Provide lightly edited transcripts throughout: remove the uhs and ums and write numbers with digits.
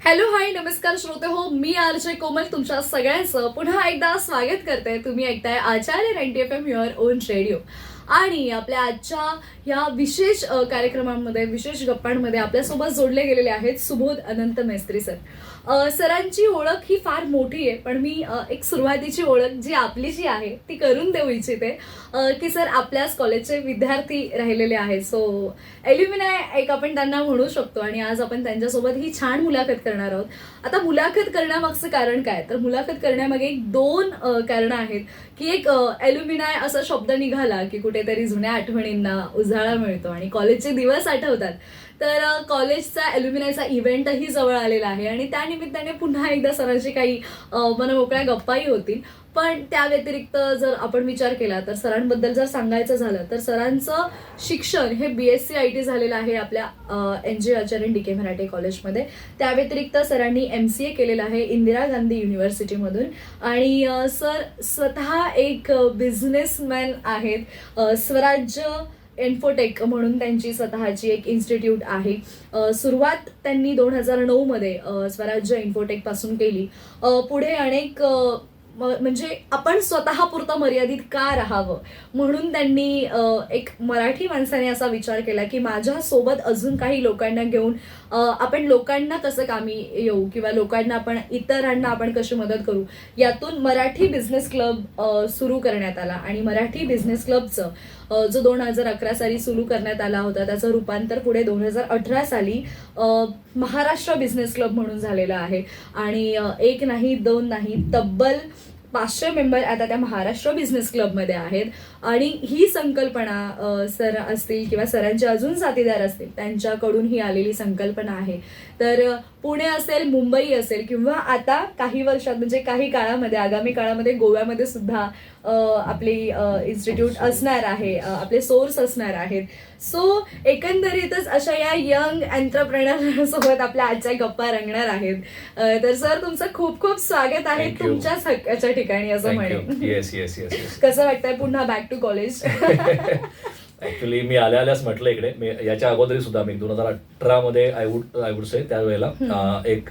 Hello hi नमस्कार श्रोते हो, मी आरजे कोमल तुमच्या सगळ्यांचं पुन्हा एकदा स्वागत करते. तुम्ही ऐकताय आचार्य 90 FM युअर ओन रेडिओ. आणि आपल्या आजच्या या विशेष कार्यक्रमांमध्ये, विशेष गप्पांमध्ये आपल्यासोबत जोडले गेलेले आहेत सुबोध अनंत मेस्त्री सर. सरांची ओळख ही फार मोठी आहे, पण मी एक सुरुवातीची ओळख जी आपलीची आहे ती करून देऊ इच्छिते की सर आपल्याच कॉलेजचे विद्यार्थी राहिलेले आहेत. सो एल्युमिनाय एक आपण त्यांना म्हणू शकतो आणि आज आपण त्यांच्यासोबत ही छान मुलाखत करणार आहोत. आता मुलाखत करण्यामागचं कारण काय, तर मुलाखत करण्यामागे एक दोन कारणं आहेत की एक एल्युमिनाय असा शब्द निघाला की कुठेतरी जुन्या आठवणींना उजाळा मिळतो आणि कॉलेजचे दिवस आठवतात. तर कॉलेजचा एल्युमिनायचा इव्हेंटही जवळ आलेला आहे आणि त्या निमित्ताने पुन्हा एकदा सरांची काही मनमोकळ्या गप्पाही होतील. पण त्या व्यतिरिक्त जर आपण विचार केला तर सरांबद्दल जर सांगायचं झालं तर सरांचं शिक्षण हे BSc IT झालेलं आहे आपल्या NJ आचार्य DK मराठे कॉलेजमध्ये. त्या व्यतिरिक्त सरांनी MCA केलेलं आहे इंदिरा गांधी युनिव्हर्सिटीमधून आणि सर स्वतः एक बिझनेसमॅन आहेत. स्वराज्य इन्फोटेक म्हणून त्यांची स्वतःची एक इन्स्टिट्यूट आहे. सुरुवात त्यांनी 2009 मध्ये स्वराज्य इन्फोटेक पासून केली. पुढे अनेक म्हणजे आपण स्वतःपुरतं मर्यादित का राहावं म्हणून त्यांनी एक मराठी माणसाने असा विचार केला की माझ्यासोबत अजून काही लोकांना घेऊन आपण लोकांना कसं कामी येऊ किंवा लोकांना आपण इतरांना आपण कशी मदत करू, यातून मराठी बिझनेस क्लब सुरू करण्यात आला. आणि मराठी बिझनेस क्लबचं जो 2011 साली सुरू करण्यात आला होता त्याचं रूपांतर पुढे 2018 साली महाराष्ट्र बिझनेस क्लब म्हणून झालेलं आहे. आणि एक नाही दोन नाही तब्बल 500 मेंबर आता त्या महाराष्ट्र बिझनेस क्लबमध्ये आहेत. आणि ही संकल्पना सर असतील किंवा सरांचे अजून साथीदार असतील त्यांच्याकडून ही आलेली संकल्पना आहे. तर पुणे असेल, मुंबई असेल किंवा आता काही वर्षात म्हणजे काही काळामध्ये, आगामी काळामध्ये गोव्यामध्ये सुद्धा आपली इन्स्टिट्यूट असणार आहे, आपले सोर्स असणार आहेत. सो एकंदरीतच अशा या यंग एंटरप्रेनर सोबत आपल्या आजच्या गप्पा रंगणार आहेत. तर सर तुमचं खूप खूप स्वागत आहे तुमच्याच हक्काच्या ठिकाणी असं म्हणेन. Yes yes yes. कसं वाटतंय पुन्हा बॅक टू कॉलेज? ऍक्च्युली मी आल्याच म्हटलं इकडे, मी याच्या अगोदरी सुद्धा मी 2018 मध्ये आय वुड से त्यावेळेला एक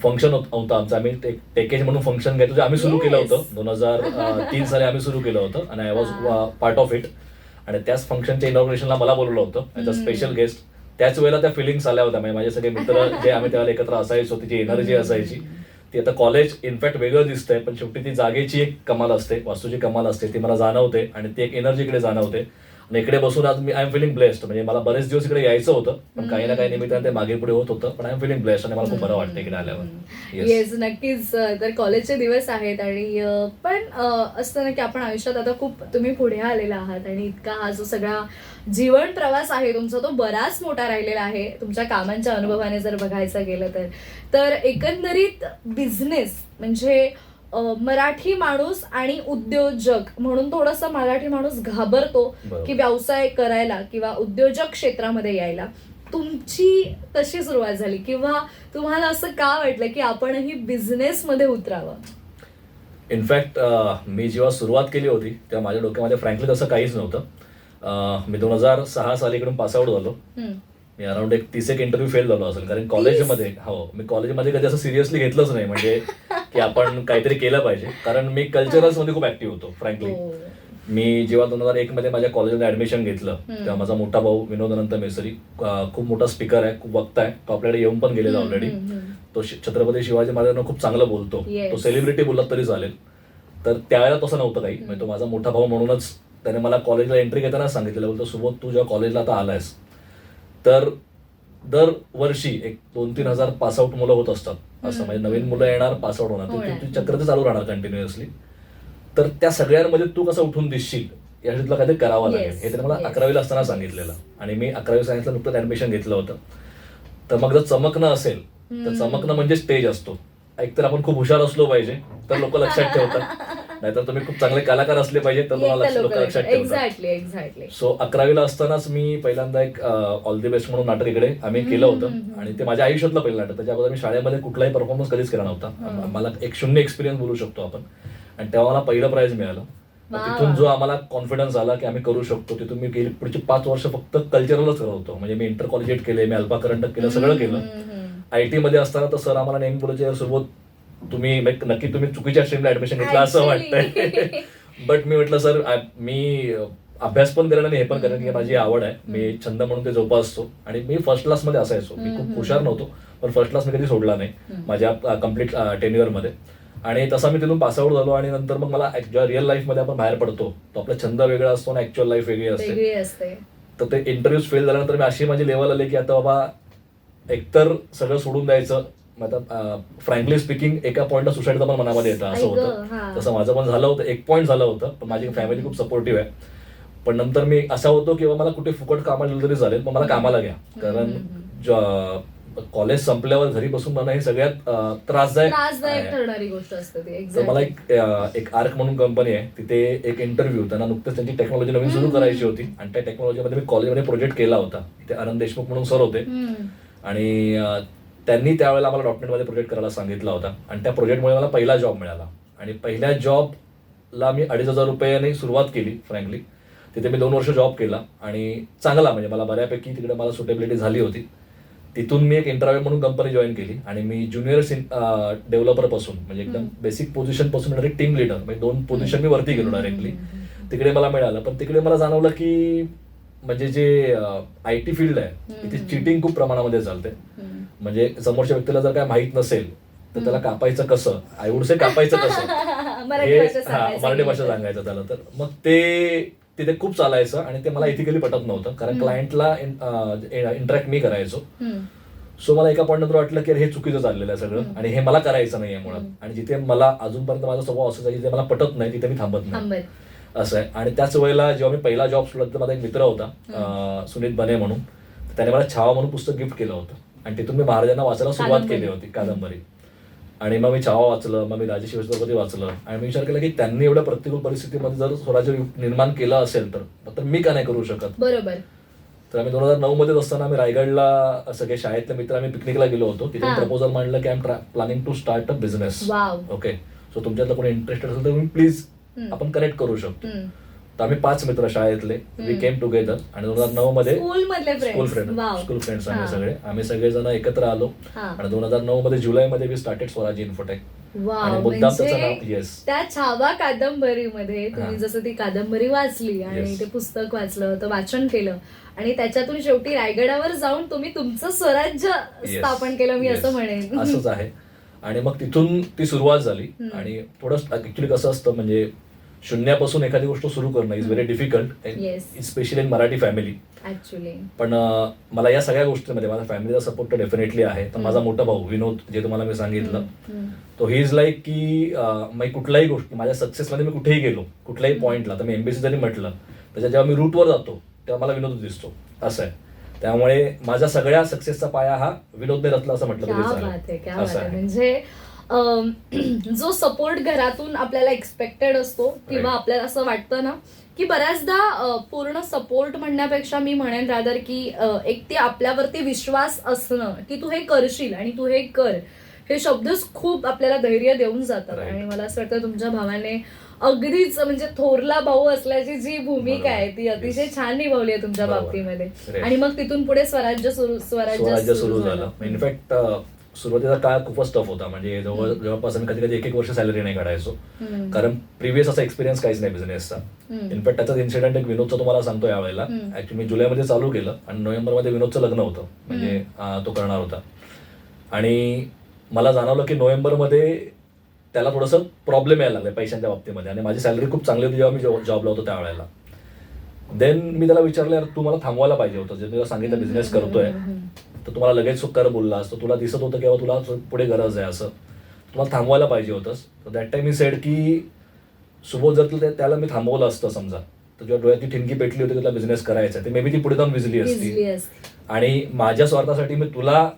फंक्शन होतं आमचं. आम्ही पॅकेज म्हणून फंक्शन घ्यायचो, आम्ही सुरू केलं होतं 2003 साली आम्ही सुरू केलं होतं आणि I was part of it. आणि त्याच फंक्शनच्या इनॉग्रेशनला मला बोलवलं होतं ॲज अ स्पेशल गेस्ट. त्याच वेळेला त्या फिलिंग्स आल्या होत्या. म्हणजे माझे सगळे मित्र जे आम्ही त्यावेळेला एकत्र असायचो, त्याची एनर्जी असायची ती. आता कॉलेज इनफॅक्ट वेगळं दिसतंय पण शेवटी ती जागेची एक कमाल असते, वास्तूची कमाल असते, ती मला जाणवते आणि ती एक एनर्जी इकडे जाणवते. आणि इकडे बसून आज मी आय एम फिलिंग ब्लेस्ड. म्हणजे मला बरेच दिवस इकडे यायचं होतं पण काही ना काही निमित्ताने ते मागे पुढे होत होतं, पण आय एम फिलिंग ब्लेस्ड आणि मला खूप बरं वाटतं इकडे आल्यावर. येस नक्कीच. तर कॉलेजचे दिवस आहेत आणि पण असतं ना की आपण आयुष्यात आता खूप तुम्ही पुढे आलेला आहात आणि इतका हा जो सगळा जीवन प्रवास आहे तुमचा तो बराच मोठा राहिलेला आहे तुमच्या कामांच्या अनुभवाने जर बघायचं गेलं तर एकंदरीत बिझनेस म्हणजे मराठी माणूस आणि उद्योजक म्हणून थोडंसं मराठी माणूस घाबरतो की व्यवसाय करायला किंवा उद्योजक क्षेत्रामध्ये यायला. तुमची कशी सुरुवात झाली किंवा तुम्हाला असं का वाटलं की आपणही बिझनेस मध्ये उतरावं? इनफॅक्ट मी जेव्हा सुरुवात केली होती तेव्हा माझ्या डोक्यामध्ये फ्रँकली तसं काहीच नव्हतं. मी 2006 साली इकडून पासआउट झालो. मी अराउंड 30 इंटरव्ह्यू फेल झालो असेल, कारण कॉलेजमध्ये मी कॉलेजमध्ये कधी असं सिरियसली घेतलंच नाही म्हणजे की आपण काहीतरी केलं पाहिजे. कारण मी कल्चरल्स मध्ये खूप ऍक्टिव्ह होतो फ्रँकली. मी जेव्हा 2001 मध्ये माझ्या कॉलेजमध्ये ऍडमिशन घेतलं तेव्हा माझा मोठा भाऊ विनोद अनंत मेसरी खूप मोठा स्पीकर आहे, खूप वक्ता आहे, तो आपल्याकडे येऊन पण गेलेला ऑलरेडी. तो छत्रपती शिवाजी महाराजांना खूप चांगलं बोलतो, तो सेलिब्रिटी बोलला तरी चालेल. तर त्यावेळेला तसं नव्हतं काही. म्हणजे तो माझा मोठा भाऊ म्हणूनच त्याने मला कॉलेजला एंट्री घेताना सांगितलेलं, बोलतो सुबोध तू जेव्हा कॉलेजला आता आलायस तर दरवर्षी 2-3 हजार पासआउट मुलं होत असतात असं, म्हणजे नवीन मुलं येणार पासआउट होणार, ती चक्र तर चालू राहणार कंटिन्युअसली. तर त्या सगळ्यांमध्ये तू कसं उठून दिसशील याच्यातलं काहीतरी करावं लागेल हे त्याने मला 11वीला असताना सांगितलेलं. आणि मी 11वी सायन्सला नुकतंच ऍडमिशन घेतलं होतं. तर मग जर चमकणं असेल तर चमकणं म्हणजे स्टेज असतो. एकतर आपण खूप हुशार असलो पाहिजे तर लोक लक्षात ठेवतात, नाहीतर तुम्ही खूप चांगले कलाकार असले पाहिजे तर तुम्हाला लोक लक्षात ठेवतात. सो 11वीला असतानाच मी पहिल्यांदा एक ऑल दी बेस्ट म्हणून नाटक इकडे आम्ही केलं होतं आणि ते माझ्या आयुष्यातलं पहिलं नाटक. त्याच्या अगोदर मी शाळेमध्ये कुठलाही परफॉर्मन्स कधीच केला नव्हता. मला एक शून्य एक्सपिरियन्स बोलू शकतो आपण. आणि तेव्हा मला पहिलं प्राइज मिळालं. तिथून जो आम्हाला कॉन्फिडन्स आला की आम्ही करू शकतो, तिथून मी गेली पुढची 5 वर्ष फक्त कल्चरलच करत होतो. म्हणजे मी इंटर कॉलेजिएट केले, मी अल्पा करंडक केलं, सगळं केलं. IT मध्ये असताना तर सर आम्हाला नेहमी बोलायचे, सुबोध तुम्ही नक्की तुम्ही चुकीच्या स्ट्रीमला ऍडमिशन घेतलं असं वाटतंय. बट मी म्हटलं सर मी अभ्यास पण करेन आणि हे पण करेन, की माझी आवड आहे, मी छंद म्हणून ते जोपासतो. आणि मी फर्स्ट क्लासमध्ये असायचो, मी खूप हुशार नव्हतो, पण फर्स्ट क्लास मी कधी सोडला नाही माझ्या कम्प्लीट टेन्युअरमध्ये. आणि तसा मी तिथून पासआउट झालो. आणि नंतर मग मला जेव्हा रिअल लाईफमध्ये आपण बाहेर पडतो तो आपला छंद वेगळा असतो आणि ऍक्च्युअल लाईफ वेगळी असते. तर ते इंटरव्ह्यूज फेल झाल्यानंतर मी अशी माझी लेवल आले की आता बाबा एकतर सगळं सोडून द्यायचं. आता फ्रँकली स्पीकिंग एका पॉईंटला सुसाईडचं पण मनामध्ये येतं, असं होतं. तसं माझं पण झालं होतं, एक पॉईंट झालं होतं, पण माझी फॅमिली खूप सपोर्टिव्ह आहे. पण नंतर मी असा होतो की मला कुठे फुकट कामाला जरी चालेल पण मला कामाला घ्या, कारण कॉलेज संपल्यावर घरी बसून मला हे सगळ्यात त्रासदायक ठरणारी गोष्ट असते ती. तर मला एक आर्क म्हणून कंपनी आहे, तिथे एक इंटरव्ह्यू, त्यांना नुकतेच त्यांची टेक्नॉलॉजी नवीन सुरू करायची होती आणि त्या टेक्नॉलॉजीमध्ये मी कॉलेजमध्ये प्रोजेक्ट केला होता. तिथे आनंद देशमुख म्हणून सर होते आणि त्यांनी त्यावेळेला आम्हाला डॉक्युमेंटमध्ये प्रोजेक्ट करायला सांगितला होता. आणि त्या प्रोजेक्टमुळे मला पहिला जॉब मिळाला. आणि पहिल्या जॉबला मी 2,500 रुपयाने सुरुवात केली. फ्रँकली तिथे मी 2 वर्ष जॉब केला आणि चांगला, म्हणजे मला बऱ्यापैकी तिकडे मला सुटेबिलिटी झाली होती. तिथून मी एक इंटरव्ह्यू म्हणून कंपनी जॉईन केली आणि मी ज्युनियर डेव्हलपर पासून, म्हणजे एकदम बेसिक पोझिशन पासून डायरेक्ट टीम लीडर, म्हणजे 2 पोझिशन मी वरती गेलो डायरेक्टली. तिकडे मला मिळालं. पण तिकडे मला जाणवलं की म्हणजे जे IT फील्ड आहे तिथे चिटिंग खूप प्रमाणामध्ये चालते. म्हणजे समोरच्या व्यक्तीला जर काय माहित नसेल तर त्याला कापायचं कसं, आय वुड से कापायचं कसं, मराठी भाषा सांगायचं त्याला. तर मग ते तिथे खूप चालायचं आणि ते मला इथिकली पटत नव्हतं, कारण क्लायंटला इंटरॅक्ट मी करायचो. सो मला एका पॉईंट नंतर वाटलं की हे चुकीचं चाललेलं आहे सगळं आणि हे मला करायचं नाहीये मुळात. आणि जिथे मला अजूनपर्यंत माझा स्वभाव असायचा जिथे मला पटत नाही तिथे मी थांबत नाही, असं आहे. आणि त्याच वेळेला जेव्हा मी पहिला जॉब सोडला तर माझा एक मित्र होता सुनीत बने म्हणून, त्याने मला छावा म्हणून पुस्तक गिफ्ट केलं होतं आणि तिथून मी महाराजांना वाचायला सुरुवात केली होती, कादंबरी. आणि मग मी छावा वाचलं, मग मी राजे शिवछत्रपती वाचलं आणि मी विचार केला की त्यांनी एवढ्या प्रतिकूल परिस्थितीमध्ये जर स्वराज्य निर्माण केलं असेल तर मी का नाही करू शकत. बरोबर. तर आम्ही 2009 मध्येच असताना आम्ही रायगडला सगळे शाळेतले मित्र आम्ही पिकनिकला गेलो होतो. तिथे प्रपोजल मांडलं की I am planning to start a business. Okay, so तुमच्यातलं कोणी इंटरेस्टेड असेल तर तुम्ही प्लीज आपण कनेक्ट करू शकतो. तर आम्ही 5 मित्र शाळेतले वी केम टुगेदर आणि 2009 मध्ये स्कूल फ्रेंड्स आम्ही सगळेजण एकत्र आलो आणि 2009 मध्ये जुलैमध्ये वी स्टार्टेड स्वराज इन्फोटेक. आणि मुद्दाम त्याचं नाव त्या छावा कादंबरीमध्ये तुम्ही जसं ती कादंबरी वाचली आणि ते पुस्तक वाचलं, तर वाचन केलं आणि त्याच्यातून शेवटी रायगडावर जाऊन तुम्ही तुमचं स्वराज्य स्थापन केलं, मी असं म्हणेन. असंच आहे. आणि मग तिथून ती सुरुवात झाली. आणि थोडं ऍक्च्युली कसं असतं, म्हणजे शून्यापासून एखादी गोष्ट सुरू करणं is very difficult, specially in Marathi family. पण मला या सगळ्या गोष्टींमध्ये माझ्या फॅमिलीचा सपोर्ट तर डेफिनेटली आहे. तर माझा मोठा भाऊ विनोद, जे तुम्हाला मी सांगितलं, तो ही इज लाईक की मी कुठल्याही गोष्टी माझ्या सक्सेसमध्ये मी कुठेही गेलो, कुठल्याही पॉईंटला, तर मी MBC जरी म्हटलं त्याच्या जेव्हा मी रूटवर जातो तेव्हा मला विनोद दिसतो, असं आहे. त्यामुळे माझ्या सगळ्या सक्सेसचा पाया हा विनोदने रचला असं म्हटलं तरी चालेल. म्हणजे जो सपोर्ट घरातून आपल्याला एक्सपेक्टेड असतो किंवा आपल्याला असं वाटतं ना की बऱ्याचदा पूर्ण सपोर्ट म्हणण्यापेक्षा मी म्हणेन रादर की एक ते आपल्यावरती विश्वास असणं की तू हे करशील आणि तू हे कर, हे शब्दच खूप आपल्याला धैर्य देऊन जातात. आणि मला असं वाटतं तुमच्या भावाने अगदीच म्हणजे थोरला भाऊ असल्याची जी भूमिका आहे ती अतिशय छान निभावली आहे तुमच्या बाबतीमध्ये. आणि मग तिथून पुढे स्वराज्य सुरू झालं. इनफॅक्ट सुरुवातीचा काळ खूपच टफ होता. म्हणजे जवळपास आम्ही कधी कधी 1-1 वर्ष सॅलरी नाही काढायचो, कारण प्रिव्हियस असा एक्सपिरियन्स काहीच नाही बिझनेसचा. इनफॅक्ट त्याचाच इन्सिडेंट एक विनोदचा तुम्हाला सांगतो यावेळेला. ऍक्च्युली मी जुलैमध्ये चालू केलं आणि नोव्हेंबरमध्ये विनोदचं लग्न होतं, म्हणजे तो करणार होता. आणि मला जाणवलं की नोव्हेंबरमध्ये त्याला थोडंसं प्रॉब्लेम यायला लागला पैशांच्या बाबतीमध्ये. आणि माझी सॅलरी खूप चांगली होती जेव्हा मी जॉबला होतो त्यावेळेला. देन मी त्याला विचारलं, यार तू मला थांबवायला पाहिजे होतं, जे तुला सांगितलं बिझनेस करतोय तर तुम्हाला लगेच सुकर बोललास, तर तुला दिसत होतं किंवा तुला पुढे गरज आहे असं, तुम्हाला थांबवायला पाहिजे होतंस. तर दॅट टाइम मी सेड की सुबोध जर त्याला मी थांबवलं असतं समजा, तर जेव्हा डोळ्यात ती ठिणगी पेटली होती तुला बिझनेस करायचा, ते मे बी ती पुढे जाऊन विजली असती. आणि माझ्या स्वार्थासाठी मी तुला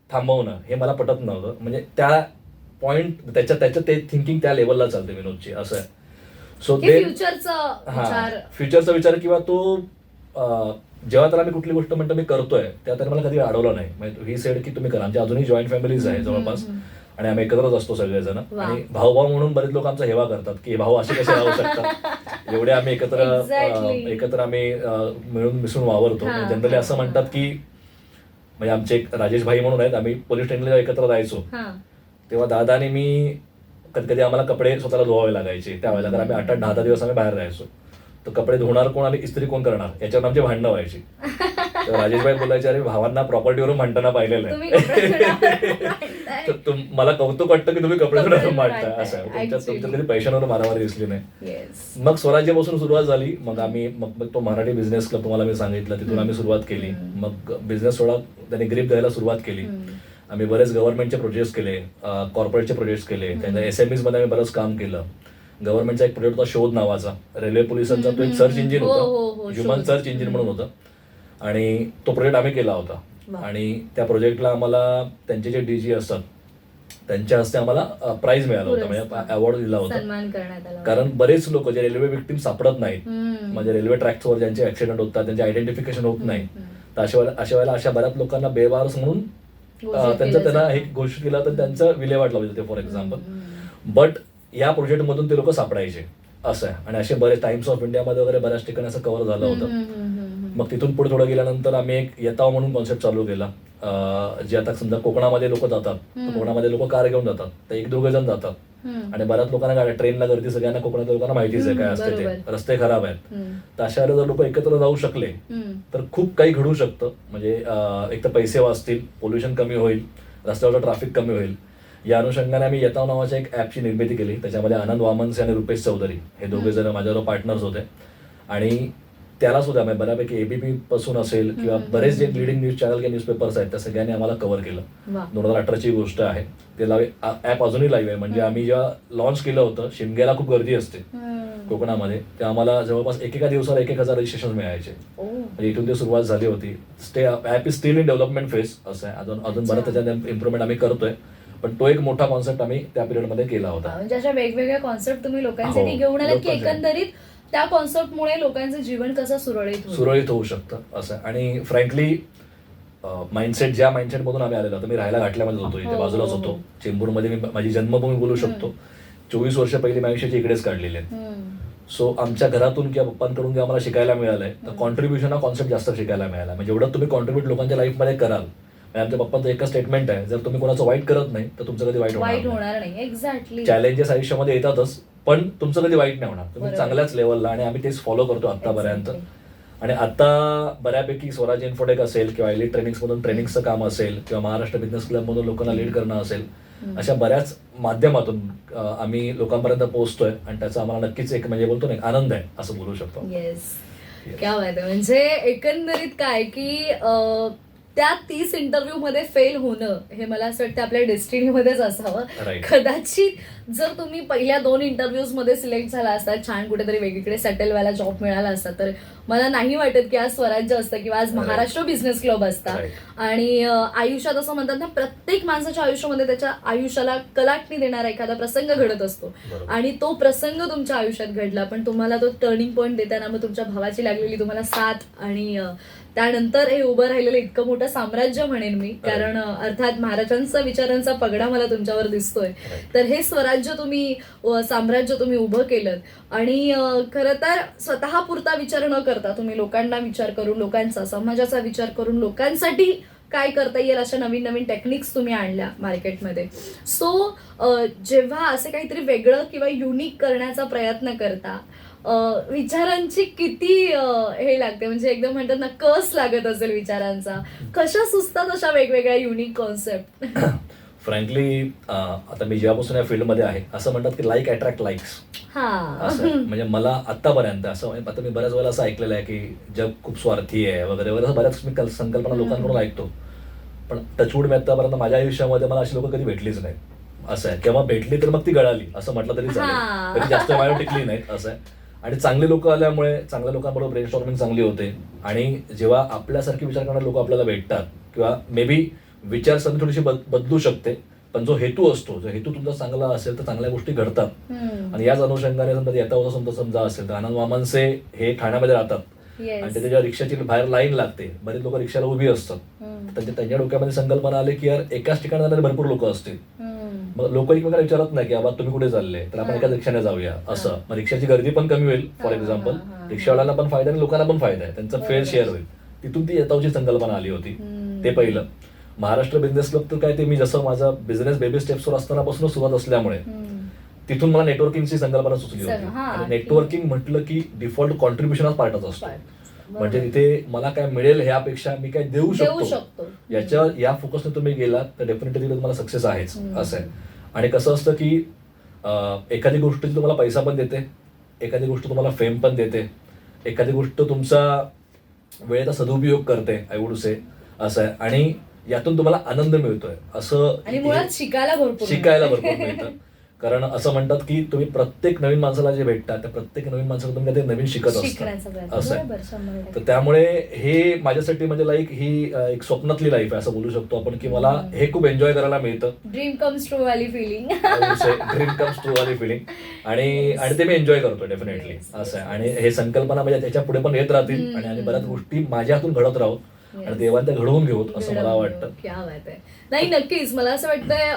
थांबवणं हे मला पटत नव्हतं. म्हणजे त्या पॉइंट त्याच्या ते थिंकिंग त्या लेवलला चालते विनोदची, असं आहे. सो ते फ्युचरचा विचार किंवा तो जेव्हा त्याला मी कुठली गोष्ट म्हणतो मी करतोय तेव्हा त्याने मला कधी अडवलं नाही. म्हणजे ही सेड की तुम्ही करा. आमच्या अजूनही जॉईंट फॅमिलीज आहे जवळपास आणि आम्ही एकत्रच असतो सगळेजण. आणि भाऊ म्हणून बरेच लोक आमचा हेवा करतात की भाऊ असे कसे राहू शकतात, एवढे आम्ही एकत्र आम्ही मिळून मिसळून वावरतो. जनरली असं म्हणतात की म्हणजे आमचे एक राजेश भाई म्हणून आहेत, आम्ही पोलीस स्टेशनला एकत्र जायचो तेव्हा दादा आणि मी कधी कधी आम्हाला कपडे स्वतःला धुवावे लागायचे त्यावेळेला, कारण आम्ही 8-10 दिवस आम्ही बाहेर राहायचो. तर कपडे धुणार कोण आणि इस्त्री कोण करणार याच्यावर आमची भांडणं व्हायची. तर राजेश भाई बोलायचे, अरे भावांना प्रॉपर्टीवरून भांडताना पाहिलेलं आहे, तर मला कौतुक वाटतं की तुम्ही कपडे धुण्यावर मांडता. असं तुमच्या कधी पैशांवर मारामारी दिसली नाही. मग स्वराज्यापासून सुरुवात झाली. मग आम्ही मग तो मराठी बिझनेस क्लब तुम्हाला मी सांगितलं, तिथून आम्ही सुरुवात केली. मग बिझनेस थोडा त्याने ग्रीप द्यायला सुरुवात केली. आम्ही बरेच गव्हर्नमेंटचे प्रोजेक्ट्स केले, कॉर्पोरेटचे प्रोजेक्ट्स केले, त्यांच्या SMEs मध्ये आम्ही बरंच काम केलं. गव्हर्नमेंटचा एक प्रोजेक्ट होता शोध नावाचा, रेल्वे पोलिसांचा तो एक सर्च इंजिन होता, ह्युमन सर्च इंजिन म्हणून होतं, आणि तो प्रोजेक्ट आम्ही केला होता. आणि त्या प्रोजेक्टला आम्हाला त्यांचे जे DG असतात त्यांच्या हस्ते आम्हाला प्राइज मिळाला होता, म्हणजे अवॉर्ड दिला होता. कारण बरेच लोक जे रेल्वे विक्टीम सापडत नाहीत, म्हणजे रेल्वे ट्रॅक्सवर ज्यांचे ऍक्सिडेंट होतात त्यांचे आयडेंटिफिकेशन होत नाही, तर अशा वेळेला अशा बऱ्याच लोकांना बेवारस म्हणून त्यांना हे घोषित केलं, तर त्यांचं विल्हेवाट लावली जाते फॉर एक्झाम्पल. बट या प्रोजेक्टमधून ते लोक सापडायचे असं आहे. आणि असे बरेच टाइम्स ऑफ इंडियामध्ये वगैरे बऱ्याच ठिकाणी असं कव्हर झालं होतं. मग तिथून पुढे थोडं गेल्यानंतर आम्ही एक येताव म्हणून कॉन्सेप्ट चालू केला, जे आता समजा कोकणामध्ये लोक जातात, कोकणामध्ये लोक कार घेऊन जातात, तर 1-2 जण जातात, आणि बऱ्याच लोकांना गाड्या ट्रेनला गर्दी, सगळ्यांना कोकणातल्या लोकांना माहितीच आहे काय असते ते, रस्ते खराब आहेत. तर अशा वेळेला जर लोक एकत्र जाऊ शकले तर खूप काही घडू शकतं. म्हणजे एक तर पैसे वाचतील, पोल्युशन कमी होईल, रस्त्यावरचं ट्रॅफिक कमी होईल. या अनुषंगाने आम्ही येताव नावाच्या एक ऍपची निर्मिती केली. त्याच्यामध्ये आनंद वामनसे आणि रुपेश चौधरी हे दोघे जण माझ्याबरोबर पार्टनर्स होते. आणि त्याला सुद्धा म्हणजे बऱ्यापैकी ABP पासून असेल किंवा बरेच जे लिडिंग न्यूज चॅनल किंवा न्यूजपेपर्स आहेत त्या सगळ्यांनी आम्हाला कव्हर केलं. 2018ची गोष्ट आहे. ते ॲप अजूनही लाईव्ह आहे. म्हणजे आम्ही जेव्हा लॉन्च केलं होतं, शिमग्याला खूप गर्दी असते कोकणामध्ये, ते आम्हाला जवळपास एकेका दिवसाला 1,000 रजिस्ट्रेशन मिळायचे. म्हणजे इथून ती सुरुवात झाली होती. App is steel in development phase असं आहे. अजून बरं त्याच्यात इम्प्रुव्हमेंट आम्ही करतोय, पण तो एक मोठा कॉन्सेप्ट आम्ही त्या पिरियडमध्ये केला होता. म्हणजे अशा वेगवेगळ्या कॉन्सेप्ट तुम्ही लोकांसाठी घेऊन आलात की एकंदरीत त्या कॉन्सेप्टमुळे लोकांचं जीवन कसं सुरळीत होऊ शकतं असं. आणि फ्रँकली माइंडसेट ज्या माइंडसेट मधून आम्ही आलेलो, मी राहायला घाटल्यामध्ये होतो, इथे बाजूलाच होतो चेंबूरमध्ये, मी माझी जन्मभूमी बोलू शकतो. 24 वर्ष पहिली माझ्या आयुष्याची इकडेच काढलेली आहेत. सो आमच्या घरातून किंवा पप्पांकडून जे आम्हाला शिकायला मिळालंय, तर कॉन्ट्रीब्युशन हा कॉन्सेप्ट जास्त शिकायला मिळाला. म्हणजे जेवढं तुम्ही कॉन्ट्रीब्युट लोकांच्या लाईफमध्ये कराल, आमच्या पप्पांचं एकच स्टेटमेंट आहे, जर तुम्ही कोणाचं वाईट करत नाही तर तुमचं कधी वाईट होणार नाही. एक्झॅक्टली. चॅलेंजेस आयुष्यामध्ये येतातच, पण तुमचं कधी वाईट नाही होणार, तुम्ही चांगल्याच लेवलला. आणि आम्ही तेच फॉलो करतो आतापर्यंत. आणि आता बऱ्यापैकी स्वराज इन्फोटेक असेल किंवा एलिट ट्रेनिंग्स मधून ट्रेनिंगचं काम असेल किंवा महाराष्ट्र बिझनेस क्लब मधून लोकांना लीड करणं असेल, अशा बऱ्याच माध्यमातून आम्ही लोकांपर्यंत पोहोचतोय. आणि त्याचा आम्हाला नक्कीच एक म्हणजे बोलतो ना, एक आनंद आहे असं बोलू शकतो. क्या बात आहे. म्हणजे एकंदरीत काय की त्या 30 इंटरव्ह्यू मध्ये फेल होणं हे मला असं वाटतं आपल्या डेस्टिनीमध्येच असावं. कदाचित जर तुम्ही पहिल्या 2 इंटरव्ह्यूज मध्ये सिलेक्ट झाला असता, छान कुठेतरी वेगळीकडे सेटल व्हायला जॉब मिळाला असता, तर मला नाही वाटत की आज स्वराज्य असतं किंवा आज महाराष्ट्र बिझनेस क्लब असता. आणि आयुष्यात असं म्हणतात ना, प्रत्येक माणसाच्या आयुष्यामध्ये त्याच्या आयुष्याला कलाटणी देणारा एखादा प्रसंग घडत असतो. आणि तो प्रसंग तुमच्या आयुष्यात घडला, पण तुम्हाला तो टर्निंग पॉईंट देताना मग तुमच्या भावाची लागलेली तुम्हाला साथ, आणि त्यानंतर हे उभं राहिलेलं इतकं मोठं साम्राज्य म्हणेन मी, कारण अर्थात महाराजांचा विचारांचा पगडा मला तुमच्यावर दिसतोय. तर हे स्वराज्य तुम्ही, साम्राज्य तुम्ही उभं केलं. आणि खरं तर स्वतः पुरता विचार न करता तुम्ही लोकांना विचार करून, लोकांचा, समाजाचा विचार करून लोकांसाठी काय करता येईल अशा नवीन नवीन टेक्निक्स तुम्ही आणल्या मार्केटमध्ये. सो जेव्हा असे काहीतरी वेगळं किंवा युनिक करण्याचा प्रयत्न करता, विचारांची किती हे लागते, म्हणजे एकदम म्हणतात ना, कस लागत असेल विचारांचा. कशा सुचतात अशा वेगवेगळ्या युनिक कॉन्सेप्ट? फ्रँकली आता मी जेव्हापासून या फील्डमध्ये आहे, असं म्हणतात की लाईक अट्रॅक्ट लाईक्स. म्हणजे मला आतापर्यंत असं, आता मी बऱ्याच वेळेला असं ऐकलेलं आहे की जग खूप स्वार्थी आहे वगैरे वगैरे, बऱ्याच मी संकल्पना लोकांकडून ऐकतो. पण टचवूड मी आतापर्यंत माझ्या आयुष्यामध्ये मला अशी लोक कधी भेटलीच नाही असं आहे. किंवा भेटली तर मग ती गळाली असं म्हटलं तरी चालेल, कधी जास्त माझ्यावर टिकली नाहीत असं आहे. आणि चांगले लोक आल्यामुळे चांगल्या लोकांबरोबर ब्रेनस्टॉर्मिंग चांगली होते. आणि जेव्हा आपल्यासारखे विचार करणारे लोक आपल्याला भेटतात, किंवा मे बी विचारसरणी थोडीशी बदलू शकते, पण जो हेतू असतो, जो हेतू तुमचा चांगला असेल तर चांगल्या गोष्टी घडतात. आणि याच अनुषंगाने समजा येता होता समजा असेल तर आनंद वामनसे हे ठाण्यामध्ये राहतात, आणि त्याच्या जेव्हा रिक्षाची बाहेर लाईन लागते, बरेच लोक रिक्षाला उभी असतात, त्यांच्या डोक्यामध्ये संकल्पना आली की यार एकाच ठिकाणी जाणारे भरपूर लोक असतील, मग लोक एकमेकाला विचारत नाही की बाबा तुम्ही कुठे चालले, तर आपण एकाच रिक्षाने जाऊया असं. मग रिक्षाची गर्दी पण कमी होईल, फॉर एक्झाम्पल रिक्षावाल्यांना पण फायदा आणि लोकांना पण फायदा आहे, त्यांचा फेअर शेअर होईल. तिथून ती येतावची संकल्पना आली होती. ते पहिलं. महाराष्ट्र बिझनेस क्लब तर काय ते मी जसं माझा बिझनेस बेबी स्टेप्सवर असतानापासूनच सुरुवात असल्यामुळे तिथून मला नेटवर्किंगची संकल्पना सुचली होती. आणि नेटवर्किंग म्हटलं की डिफॉल्ट कॉन्ट्रीब्युशन हा पार्टच असतो. म्हणजे तिथे मला काय मिळेल ह्यापेक्षा मी काय देऊ शकतो या फोकसने तुम्ही गेलात तर डेफिनेटली तिथे तुम्हाला सक्सेस आहेच असं आहे. आणि कसं असतं की एखादी गोष्ट तुम्हाला पैसा पण देते, एखादी गोष्ट तुम्हाला फेम पण देते, एखादी गोष्ट तुमचा वेळेचा सदुपयोग करते, आय वुड से असं आहे. आणि यातून तुम्हाला आनंद मिळतोय असं, आणि मुळात शिकायला भरपूर मिळतं. कारण असं म्हणतात की तुम्ही प्रत्येक नवीन माणसाला जे भेटतात त्या प्रत्येक नवीन माणसाला तुम्ही काहीतरी नवीन शिकत असता असं आहे. तर त्यामुळे हे माझ्यासाठी म्हणजे लाईक ही एक स्वप्नातली लाईफ आहे असं बोलू शकतो आपण, की मला हे खूप एन्जॉय करायला मिळतं. ड्रीम कम्स ट्रू वाली फिलिंग आणि ते मी एन्जॉय करतो डेफिनेटली असं आहे. आणि हे संकल्पना म्हणजे त्याच्या पुढे पण येत राहतील आणि बऱ्याच गोष्टी माझ्या हातून घडत राहू आणि देवाला त्या घडवून घेऊ असं मला वाटतं. क्या बात आहे. नाही, नक्कीच मला असं वाटतंय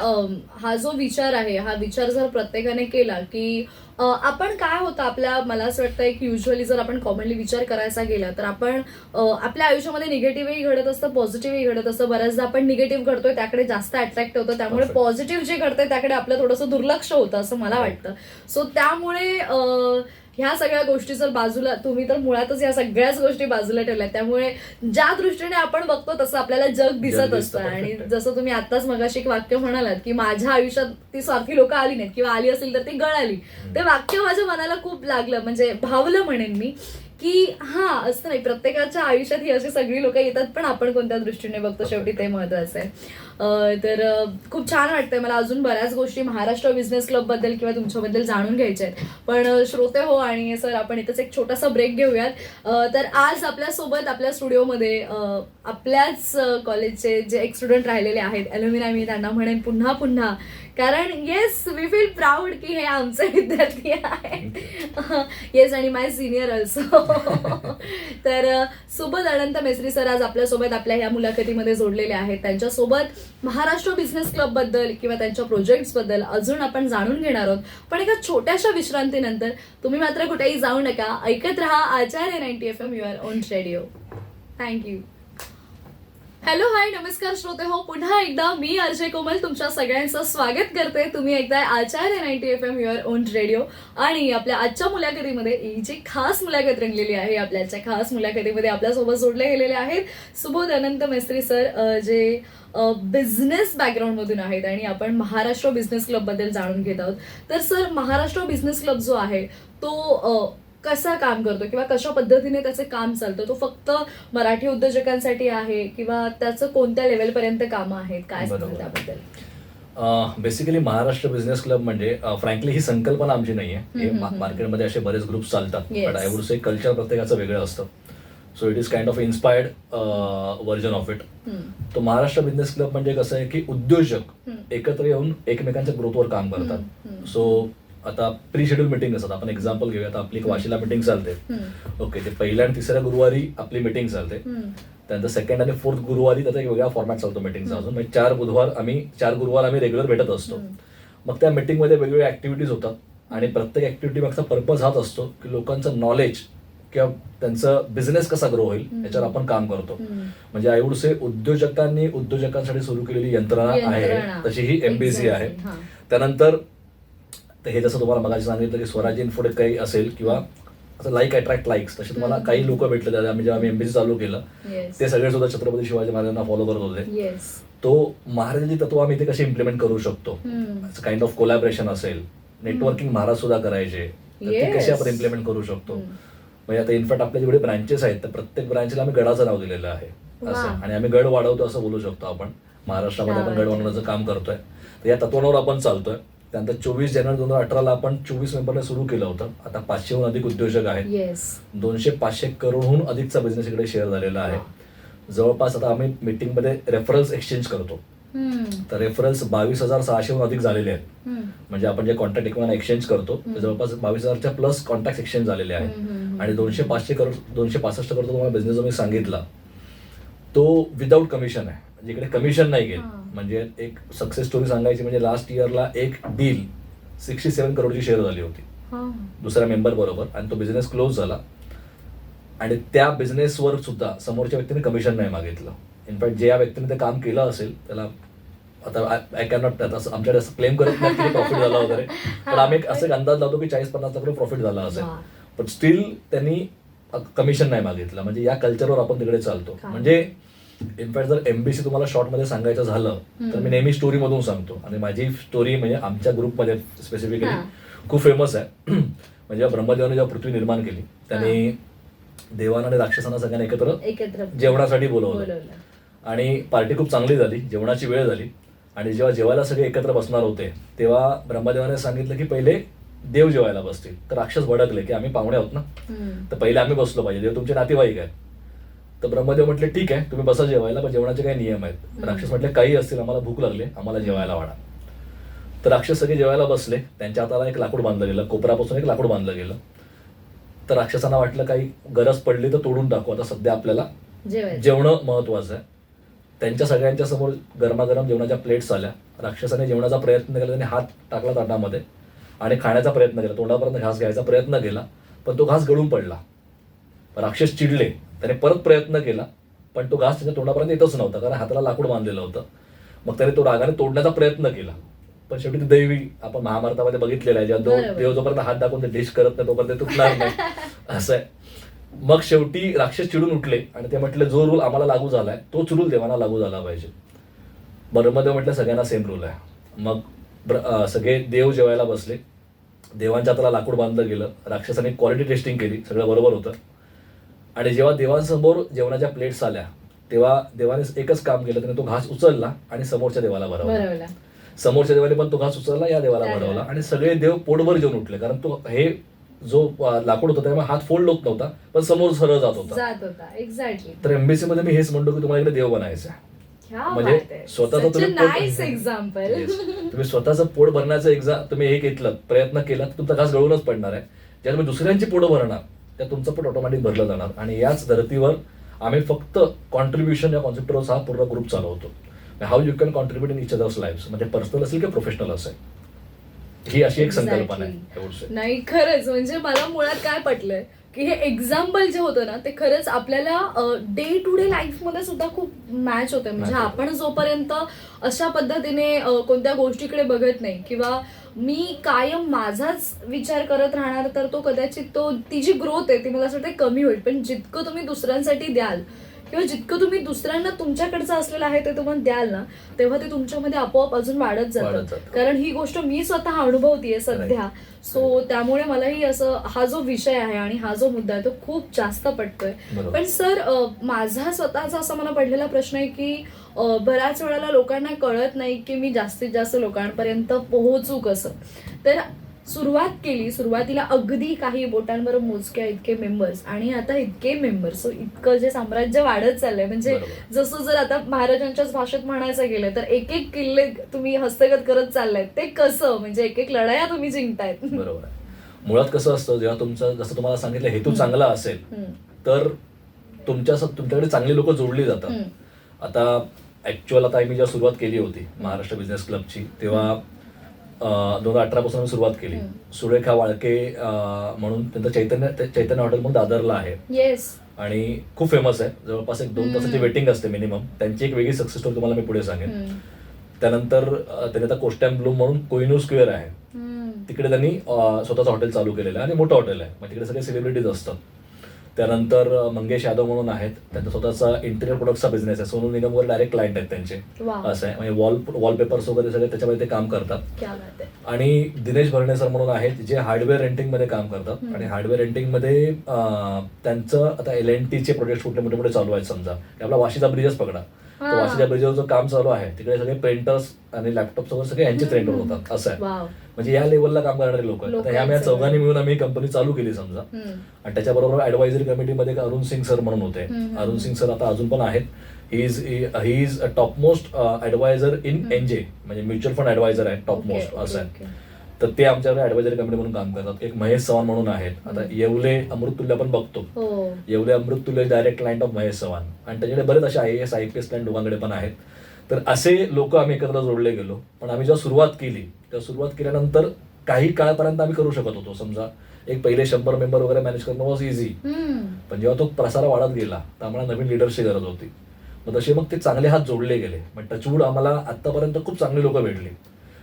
हा जो विचार आहे हा विचार जर प्रत्येकाने केला की आपण काय होतं आपल्या, मला असं वाटतंय की युजली जर आपण कॉमनली विचार करायचा गेला तर आपण आपल्या आयुष्यामध्ये निगेटिव्हही घडत असतं, पॉझिटिव्हही घडत असतं. बऱ्याचदा आपण निगेटिव्ह घडतोय त्याकडे जास्त अट्रॅक्ट होतं, त्यामुळे पॉझिटिव्ह जे घडतंय त्याकडे आपलं थोडंसं दुर्लक्ष होतं असं मला वाटतं. सो त्यामुळे ह्या सगळ्या गोष्टी जर बाजूला, तुम्ही तर मुळातच या सगळ्याच गोष्टी बाजूला ठेवल्या, त्यामुळे ज्या दृष्टीने आपण बघतो तसं आपल्याला जग दिसत असतं. आणि जसं तुम्ही आताच मगाशी एक वाक्य म्हणालात की माझ्या आयुष्यात ती स्वार्थी लोक आली नाहीत किंवा आली असेल तर ती गळाली, ते वाक्य माझ्या मनाला खूप लागलं, म्हणजे भावलं म्हणेन मी की हा असं नाही, प्रत्येकाच्या आयुष्यात ही अशी सगळी लोक येतात पण आपण कोणत्या दृष्टीने बघतो शेवटी ते महत्वाचं आहे. तर खूप छान वाटतंय मला. अजून बऱ्याच गोष्टी महाराष्ट्र बिझनेस क्लब बद्दल किंवा तुमच्याबद्दल जाणून घ्यायच्या आहेत, पण श्रोते हो आणि सर आपण इथंच एक छोटासा ब्रेक घेऊयात. तर आज आपल्यासोबत आपल्या स्टुडिओमध्ये आपल्याच कॉलेजचे जे एक स्टुडंट राहिलेले आहेत, अल्युमिनाय, मी त्यांना म्हणेन पुन्हा पुन्हा, कारण येस वी फील प्राऊड की हे आमचे विद्यार्थी आहेत. येस, आणि माय सिनियर ऑल्सो. तर सुबोध अनंत मेस्त्री सर आज आपल्यासोबत आपल्या ह्या मुलाखतीमध्ये जोडलेले आहेत. त्यांच्यासोबत महाराष्ट्र बिझनेस क्लब बद्दल किंवा त्यांच्या प्रोजेक्ट्स बद्दल अजून आपण जाणून घेणार आहोत. पण एका छोट्याशा विश्रांतीनंतर तुम्ही मात्र कुठेही जाऊ नका, ऐकत रहा Acharya 90 FM your own radio. Thank you. Hello, hi, नमस्कार श्रोते हो, पुन्हा एकदा मी अजय कोमल तुमच्या सगळ्यांचं स्वागत करते. तुम्ही ऐकताय आचार्य 90 FM युअर ओन रेडिओ. आणि आपल्या आजच्या मुलाखतीमध्ये ही जी खास मुलाखत रंगलेली आहे, आपल्याच्या खास मुलाखतीमध्ये आपल्यासोबत जोडले गेलेले आहेत सुबोध अनंत मेस्त्री सर, जे बिझनेस बॅकग्राऊंड मधून आहेत आणि आपण महाराष्ट्र बिझनेस क्लब बद्दल जाणून घेत आहोत. तर सर, महाराष्ट्र बिझनेस क्लब जो आहे तो कसा काम करतो किंवा कशा पद्धतीने त्याचं काम चालतं, तो फक्त मराठी उद्योजकांसाठी आहे किंवा त्याचं कोणत्या लेवलपर्यंत कामं आहेत, काय सांगाल त्याबद्दल? बेसिकली महाराष्ट्र बिझनेस क्लब म्हणजे फ्रँकली ही संकल्पना आमची नाहीये. हे मार्केटमध्ये असे बरेच ग्रुप्स चालतात, but I would say culture प्रत्येकाचं वेगळं असतं. So it is kind of inspired version of it. तो महाराष्ट्र बिझनेस क्लब म्हणजे कसं आहे की उद्योजक एकत्र येऊन एकमेकांच्या ग्रोथवर काम करतात. सो आता प्री शेड्यूल मिटिंग असतात. आपण एक्झाम्पल घेऊया, आता आपली वाशीला मिटिंग चालते, ओके, ते पहिल्या आणि तिसऱ्या गुरुवारी आपली मिटिंग चालते. त्यानंतर सेकंड आणि फोर्थ गुरुवारी त्याचा एक वेगळा फॉर्मॅट चालतो मिटिंगचा. अजून म्हणजे 4 गुरुवार आम्ही रेग्युलर भेटत असतो. मग त्या मिटिंगमध्ये वेगवेगळ्या ऍक्टिव्हिटीज होतात आणि प्रत्येक ऍक्टिव्हिटी मागचा पर्पज हाच असतो की लोकांचं नॉलेज किंवा त्यांचं बिझनेस कसा ग्रो होईल याच्यावर आपण काम करतो. म्हणजे आय वुड से उद्योजकांसाठी सुरू केलेली यंत्रणा आहे तशी ही MBC आहे. त्यानंतर हे जसं तुम्हाला मगाशी सांगितलं की स्वराज इन्फोटेक काही असेल किंवा असं लाईक अट्रॅक्ट लाईक्स, तसे तुम्हाला काही लोक भेटले जेव्हा आम्ही MBC चालू केलं ते सगळे सुद्धा छत्रपती शिवाजी महाराजांना फॉलो करत होते. तो महाराजांची तत्व आम्ही ते कसे इम्प्लिमेंट करू शकतो, काइंड ऑफ कोलॅबरेशन असेल, नेटवर्किंग महाराज सुद्धा करायचे, ते कसे आपण इम्प्लिमेंट करू शकतो. म्हणजे आता इनफॅक्ट आपल्या जेवढे ब्रांचेस आहेत तर प्रत्येक ब्रांचला आम्ही गडाचं नाव दिलेलं आहे असं, आणि आम्ही गड वाढवतो असं बोलू शकतो आपण. महाराष्ट्रामध्ये आपण गड वाढवण्याचं काम करतोय, तर या तत्वांवर आपण चालतोय. त्यानंतर 24 जानेवारी 2018 आपण 24 मेंबरने सुरू केलं होतं. आता 500हून अधिक उद्योजक आहेत. 200-500 करोडहून अधिकचा बिझनेस इकडे शेअर झालेला आहे. जवळपास आता आम्ही मीटिंगमध्ये रेफरन्स एक्सचेंज करतो, तर रेफरन्स 22,600हून अधिक झालेले आहेत. म्हणजे आपण जे कॉन्टॅक्ट एकमेकांना एक्सचेंज करतो ते जवळपास 22,000च्या प्लस कॉन्टॅक्ट एक्सचेंज झालेले आहेत. आणि 265 करोड तुम्हाला बिझनेस जो मी सांगितला तो विदाऊट कमिशन आहे, म्हणजे इकडे कमिशन नाही घेत. म्हणजे एक सक्सेस स्टोरी सांगायची म्हणजे लास्ट इयरला एक डील 67 करोडची शेअर झाली होती दुसऱ्या मेंबर बरोबर, आणि तो बिझनेस क्लोज झाला. आणि त्या बिझनेसवर सुद्धा समोरच्या व्यक्तीने कमिशन नाही मागितलं. इनफॅक्ट जे या व्यक्तीने ते काम केलं असेल त्याला आता आय कॅन नॉट आमच्याकडे असं क्लेम करत नाही की प्रॉफिट झाला वगैरे, पण आम्ही असं एक अंदाज लावतो की 40-50 लाख प्रॉफिट झाला असेल. पण स्टील त्यांनी कमिशन नाही मागितलं. म्हणजे या कल्चरवर आपण तिकडे चालतो. म्हणजे इनफॅक्ट जर एमबीसी तुम्हाला शॉर्टमध्ये सांगायचं झालं तर मी नेहमी स्टोरीमधून सांगतो. आणि माझी स्टोरी म्हणजे आमच्या ग्रुपमध्ये स्पेसिफिकली खूप फेमस आहे. म्हणजे ब्रह्मदेवाने जेव्हा पृथ्वी निर्माण केली त्यांनी देवांना आणि राक्षसांना सगळ्यांना एकत्र जेवणासाठी बोलवलं आणि पार्टी खूप चांगली झाली. जेवणाची वेळ झाली आणि जेव्हा जेवायला सगळे एकत्र बसणार होते तेव्हा ब्रह्मदेवाने सांगितलं की पहिले देव जेवायला बसतील. तर राक्षस भडकले की आम्ही पाहुणे आहोत ना, तर पहिले आम्ही बसलो पाहिजे, देव तुमचे नातेवाईक आहेत. तर ब्रह्मदेव म्हटले ठीक आहे तुम्ही बसा जेवायला, पण जेवणाचे काही नियम आहेत. राक्षस म्हटले काही असतील, आम्हाला भूक लागली, आम्हाला जेवायला वाढा. तर राक्षस सगळे जेवायला बसले. त्यांच्या हाताला एक लाकूड बांधलं गेलं, कोपरापासून एक लाकूड बांधलं गेलं. तर राक्षसांना वाटलं काही गरज पडली तर तोडून टाकू, आता सध्या आपल्याला जेवणं महत्वाचं आहे. त्यांच्या सगळ्यांच्या समोर गरमागरम जेवणाच्या प्लेट्स आल्या. राक्षसाने जेवणाचा प्रयत्न केला, त्याने हात टाकला ताटामध्ये आणि खाण्याचा प्रयत्न केला, तोंडापर्यंत घास घ्यायचा प्रयत्न केला, पण तो घास गळून पडला. राक्षस चिडले, त्याने परत प्रयत्न केला, पण तो घास त्याच्या तोंडापर्यंत येतच नव्हता, कारण हाताला लाकूड बांधलेलं होतं. मग त्याने तो रागाने तोडण्याचा प्रयत्न केला, पण शेवटी ती दैवी आपण महाभारतामध्ये बघितलेलं आहे, जेव्हा देव जोपर्यंत हात टाकून ते डिश करत नाही तोपर्यंत ते तुटणार नाही असं आहे. मग शेवटी राक्षस चिडून उठले आणि ते म्हटले जो रूल आम्हाला लागू झालाय तोच रूल देवांना लागू झाला पाहिजे. ब्रह्मदेव म्हटलं सगळ्यांना सेम रूल आहे. मग सगळे देव जेवायला बसले. देवांच्या हाताला लाकूड बांधलं गेलं. राक्षसाने क्वालिटी टेस्टिंग केली, सगळं बरोबर होतं. आणि जेव्हा देवांसमोर जेवणाच्या प्लेट्स आल्या तेव्हा देवाने एकच काम केलं, त्याने तो घास उचलला आणि समोरच्या देवाला भरवला. समोरच्या देवाने पण तो घास उचलला, या देवाला भरवला आणि सगळे देव पोटभर जेवून उठले. कारण तो हे जो लाकूड होता त्यामुळे हात फोल्ड होत नव्हता, पण समोर सरळ जात होता. एक्झॅक्टली. तर एमबीसी मध्ये मी हेच म्हणतो की तुम्हाला इकडे देव बनायचं आहे. म्हणजे स्वतःचं तुम्ही स्वतःचं पोट भरण्याचं तुम्ही हे घेतलं, प्रयत्न केला तर तुमचा घास गळूनच पडणार आहे. ज्याला तुम्ही दुसऱ्यांची पोट भरणार त्या तुमचं पोट ऑटोमॅटिक भरलं जाणार. आणि याच धर्तीवर आम्ही फक्त कॉन्ट्रीब्युशन या कॉन्सेप्टवर हा पूर्ण ग्रुप चालवतो. How you can contribute in each others life, म्हणजे पर्सनल असेल किंवा प्रोफेशनल असेल, ही अशी एक संकल्पना आहे. नाही खरंच, म्हणजे मला मुळात काय पटलंय की हे एक्झाम्पल जे होतं ना ते खरंच आपल्याला डे टू डे लाईफमध्ये सुद्धा खूप मॅच होतं. म्हणजे आपण जोपर्यंत अशा पद्धतीने कोणत्या गोष्टीकडे बघत नाही किंवा मी कायम माझाच विचार करत राहणार तर तो कदाचित ती जी ग्रोथ आहे ती मला असं वाटतं कमी होईल. पण जितकं तुम्ही दुसऱ्यांसाठी द्याल किंवा जितकं तुम्ही दुसऱ्यांना तुमच्याकडचं असलेलं आहे ते तुम्हाला द्याल ना तेव्हा ते तुमच्यामध्ये आपोआप अजून वाढत जातं. कारण ही गोष्ट मी स्वतः अनुभवतीये सध्या. सो त्यामुळे मलाही असं हा जो विषय आहे आणि हा जो मुद्दा आहे तो खूप जास्त पटतोय. पण सर माझा स्वतःचा असा मला पडलेला प्रश्न आहे की बऱ्याच वेळेला लोकांना कळत नाही की मी जास्तीत जास्त लोकांपर्यंत पोहोचू कसं. तर सुरुवातीला अगदी काही बोटांवर मोजक्या इतके मेंबर्स आणि आता इतके मेंबर्स, इतकं जे साम्राज्य वाढत चाललंय. म्हणजे जसं जर आता महाराजांच्याच भाषेत म्हणायचं गेलं तर एक एक किल्ले तुम्ही हस्तगत करत चाललाय. ते कसं, म्हणजे एक एक लढाया तुम्ही जिंकतायत. बरोबर. मुळात कसं असतं, जेव्हा तुमचं जसं तुम्हाला सांगितलं हेतू चांगला असेल तर तुमच्याकडे चांगली लोक जोडली जातात. आता ऍक्च्युअल आता मी जेव्हा सुरुवात केली होती महाराष्ट्र बिझनेस क्लबची तेव्हा 2018 पासून आम्ही सुरुवात केली. सुरेखा वाळके म्हणून त्यांचं चैतन्य हॉटेल म्हणून दादरला आहे आणि खूप फेमस आहे. जवळपास 1-2 तासाची वेटिंग असते मिनिमम. त्यांची एक वेगळी सक्सेस स्टोरी तुम्हाला मी पुढे सांगेन. त्यानंतर त्यांनी आता कोस्टॅम ब्लूम म्हणून कोहिनूर स्क्वेअर आहे, तिकडे त्यांनी स्वतःचं हॉटेल चालू केलेलं आहे आणि मोठं हॉटेल आहे. मग तिकडे सगळे सेलिब्रिटीज असतात. त्यानंतर मंगेश यादव म्हणून आहेत, त्यांचा स्वतःचा इंटेरियर प्रोडक्टचा बिझनेस आहे. सोनू निगम वगैरे डायरेक्ट क्लायंट आहेत त्यांचे. असं आहे, म्हणजे वॉलपेपर्स वगैरे सगळे त्याच्यामध्ये ते काम करतात. आणि दिनेश भरणे सर म्हणून आहेत जे हार्डवेअर रेंटिंग मध्ये काम करतात. आणि हार्डवेअर रेंटिंग मध्ये त्यांचं आता LNT चे प्रोजेक्ट कुठले मोठे मोठे चालू आहेत. समजा आपला वाशीचा ब्रिजच पकडा, तर वाशीच्या ब्रिजवर जो काम चालू आहे तिकडे सगळे प्रिंटर्स आणि लॅपटॉप्स वगैरे सगळे यांचेच रेंटवर होतात. असं आहे, म्हणजे या लेवलला काम करणारे लोक आहेत. ह्या चौघांनी मिळून आम्ही कंपनी चालू केली समजा. आणि त्याच्याबरोबर ऍडवायझरी कमिटीमध्ये अरुण सिंग सर म्हणून होते. अरुण सिंग सर आता अजून पण आहेत. He is a topmost adviser in NJ, म्हणजे म्युच्युअल फंड ऍडवायझर आहे टॉपमोस्ट असं आहे. तर ते आमच्याकडे ऍडवायझरी कमिटी म्हणून काम करतात. एक महेश चव्हाण म्हणून आहेत. आता येवले अमृततुल्य आपण बघतो, Yewale Amruttulya direct client of Mahesh Chavan आणि त्याच्याकडे बरेच असे IAS IPS क्लायंट दोघांकडे पण आहेत. तर असे लोक आम्ही एकत्र जोडले गेलो. पण आम्ही जेव्हा सुरुवात केली तेव्हा सुरुवात केल्यानंतर काही काळापर्यंत आम्ही करू शकत होतो. समजा एक पहिले 100 मेंबर वगैरे मॅनेज करणं वॉज इझी. पण जेव्हा तो प्रसार वाढत गेला तर आम्हाला नवीन लिडर्सची गरज होती. मग तसे मग ते चांगले हात जोडले गेले. मग टचवूड आम्हाला आतापर्यंत खूप चांगली लोक भेटली.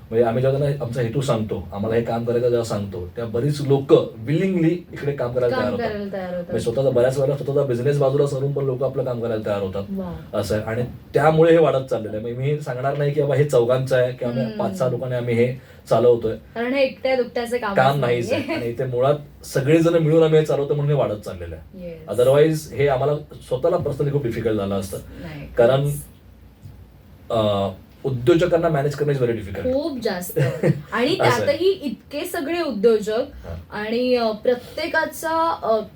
म्हणजे आम्ही जेव्हा त्यांना आमचा हेतू सांगतो, आम्हाला हे काम करायचं जेव्हा सांगतो, त्या बरीच लोक विलिंगली इकडे काम करायला तयार होतात. म्हणजे स्वतःचा बऱ्याच वेळेला स्वतःचा बिझनेस बाजूला सरून पण लोक आपलं काम करायला तयार होतात असं आहे. आणि त्यामुळे हे वाढत चाललेलं आहे. म्हणजे मी सांगणार नाही की बाबा हे चौघांचं आहे किंवा आम्ही 5-6 लोकांनी आम्ही हे चालवतोय, कारण हे एकट्या दुकट्याचे काम नाहीच आहे. आणि ते मुळात सगळेजण मिळून आम्ही हे चालवतो म्हणून हे वाढत चाललेलं आहे. अदरवाईज हे आम्हाला स्वतःला पर्सनली खूप डिफिकल्ट झालं असतं, कारण उद्योजकांना मॅनेज करणं इज व्हेरी डिफिकल्ट, खूप जास्त. आणि त्यातही इतके सगळे उद्योजक आणि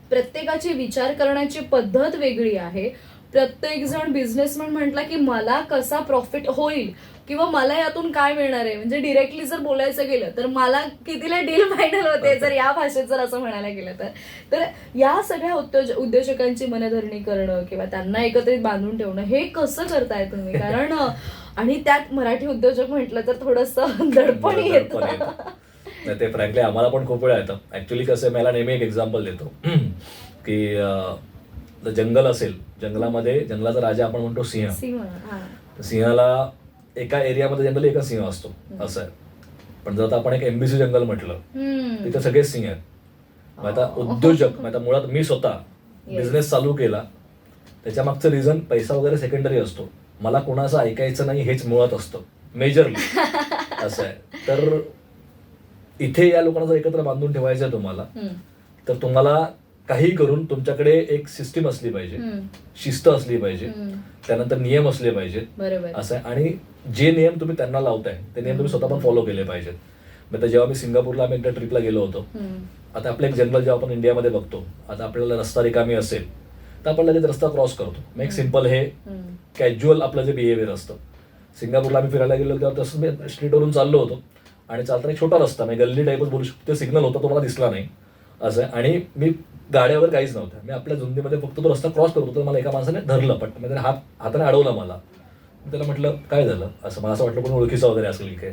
प्रत्येकाची विचार करण्याची पद्धत वेगळी आहे. प्रत्येक जण बिझनेसमॅन म्हटला की मला कसा प्रॉफिट होईल किंवा मला यातून काय मिळणार आहे, म्हणजे डिरेक्टली जर बोलायचं गेलं तर मला कितीला डील फायनल होते, जर या भाषेत जर असं म्हणायला गेलं तर या सगळ्या उद्योजकांची मनधरणी करणं किंवा त्यांना एकत्रित बांधून ठेवणं हे कसं करताय तुम्ही? कारण आणि त्यात मराठी उद्योजक म्हटलं तर थोडंसं दडपण येतं. नाही, ते फ्रँकली आम्हाला पण खूप वेळा येतं. ऍक्च्युली कसं आहे, मला नेहमी एक एक्झाम्पल देतो की जंगल असेल, जंगलामध्ये जंगलाचा राजा आपण म्हणतो सिंह. सिंहाला एका एरियामध्ये जनरली एका सिंह असतो असं आहे. पण जर आता आपण एक एमबीसी जंगल म्हटलं तिथे सगळे सिंह आहेत. मग आता उद्योजक, आता मुळात मी स्वतः बिझनेस चालू केला, त्याच्या मागचं रिझन पैसा वगैरे सेकंडरी असतो. मला कोणाचं ऐकायचं नाही हेच मुळात असतं मेजरली असं आहे. तर इथे या लोकांना जर एकत्र बांधून ठेवायचं आहे तुम्हाला, तर तुम्हाला काही करून तुमच्याकडे एक सिस्टीम असली पाहिजे, शिस्त असली पाहिजे, त्यानंतर नियम असले पाहिजेत असं आहे. आणि जे नियम तुम्ही त्यांना लावताय ते नियम तुम्ही स्वतः पण फॉलो केले पाहिजेत. मग जेव्हा मी सिंगापूरला आम्ही एकदा ट्रिपला गेलो होतो, आता आपलं एक जनरल जेव्हा आपण इंडियामध्ये बघतो, आता आपल्याला रस्ता रिकामी असेल तर आपण लगेच रस्ता क्रॉस करतो. मग एक सिंपल हे कॅज्युअल आपलं जे बिहेवियर असतं. सिंगापूरला आम्ही फिरायला गेलो तेव्हा तसं मी स्ट्रीटवरून चाललो होतो आणि चालताना एक छोटा रस्ता, म्हणजे गल्ली टाईपच बोलू शकतो, ते सिग्नल होता, तो मला दिसला नाही असं आहे. आणि मी गाड्या वगैरे काहीच नव्हत्या, मी आपल्या झुंदीमध्ये फक्त तो रस्ता क्रॉस करत होतो. मला एका माणसाने धरलं पट्ट, म्हणजे हाताने अडवलं मला. त्याला म्हटलं काय झालं असं, मला असं वाटलं कोणी ओळखीचं वगैरे असेल काय.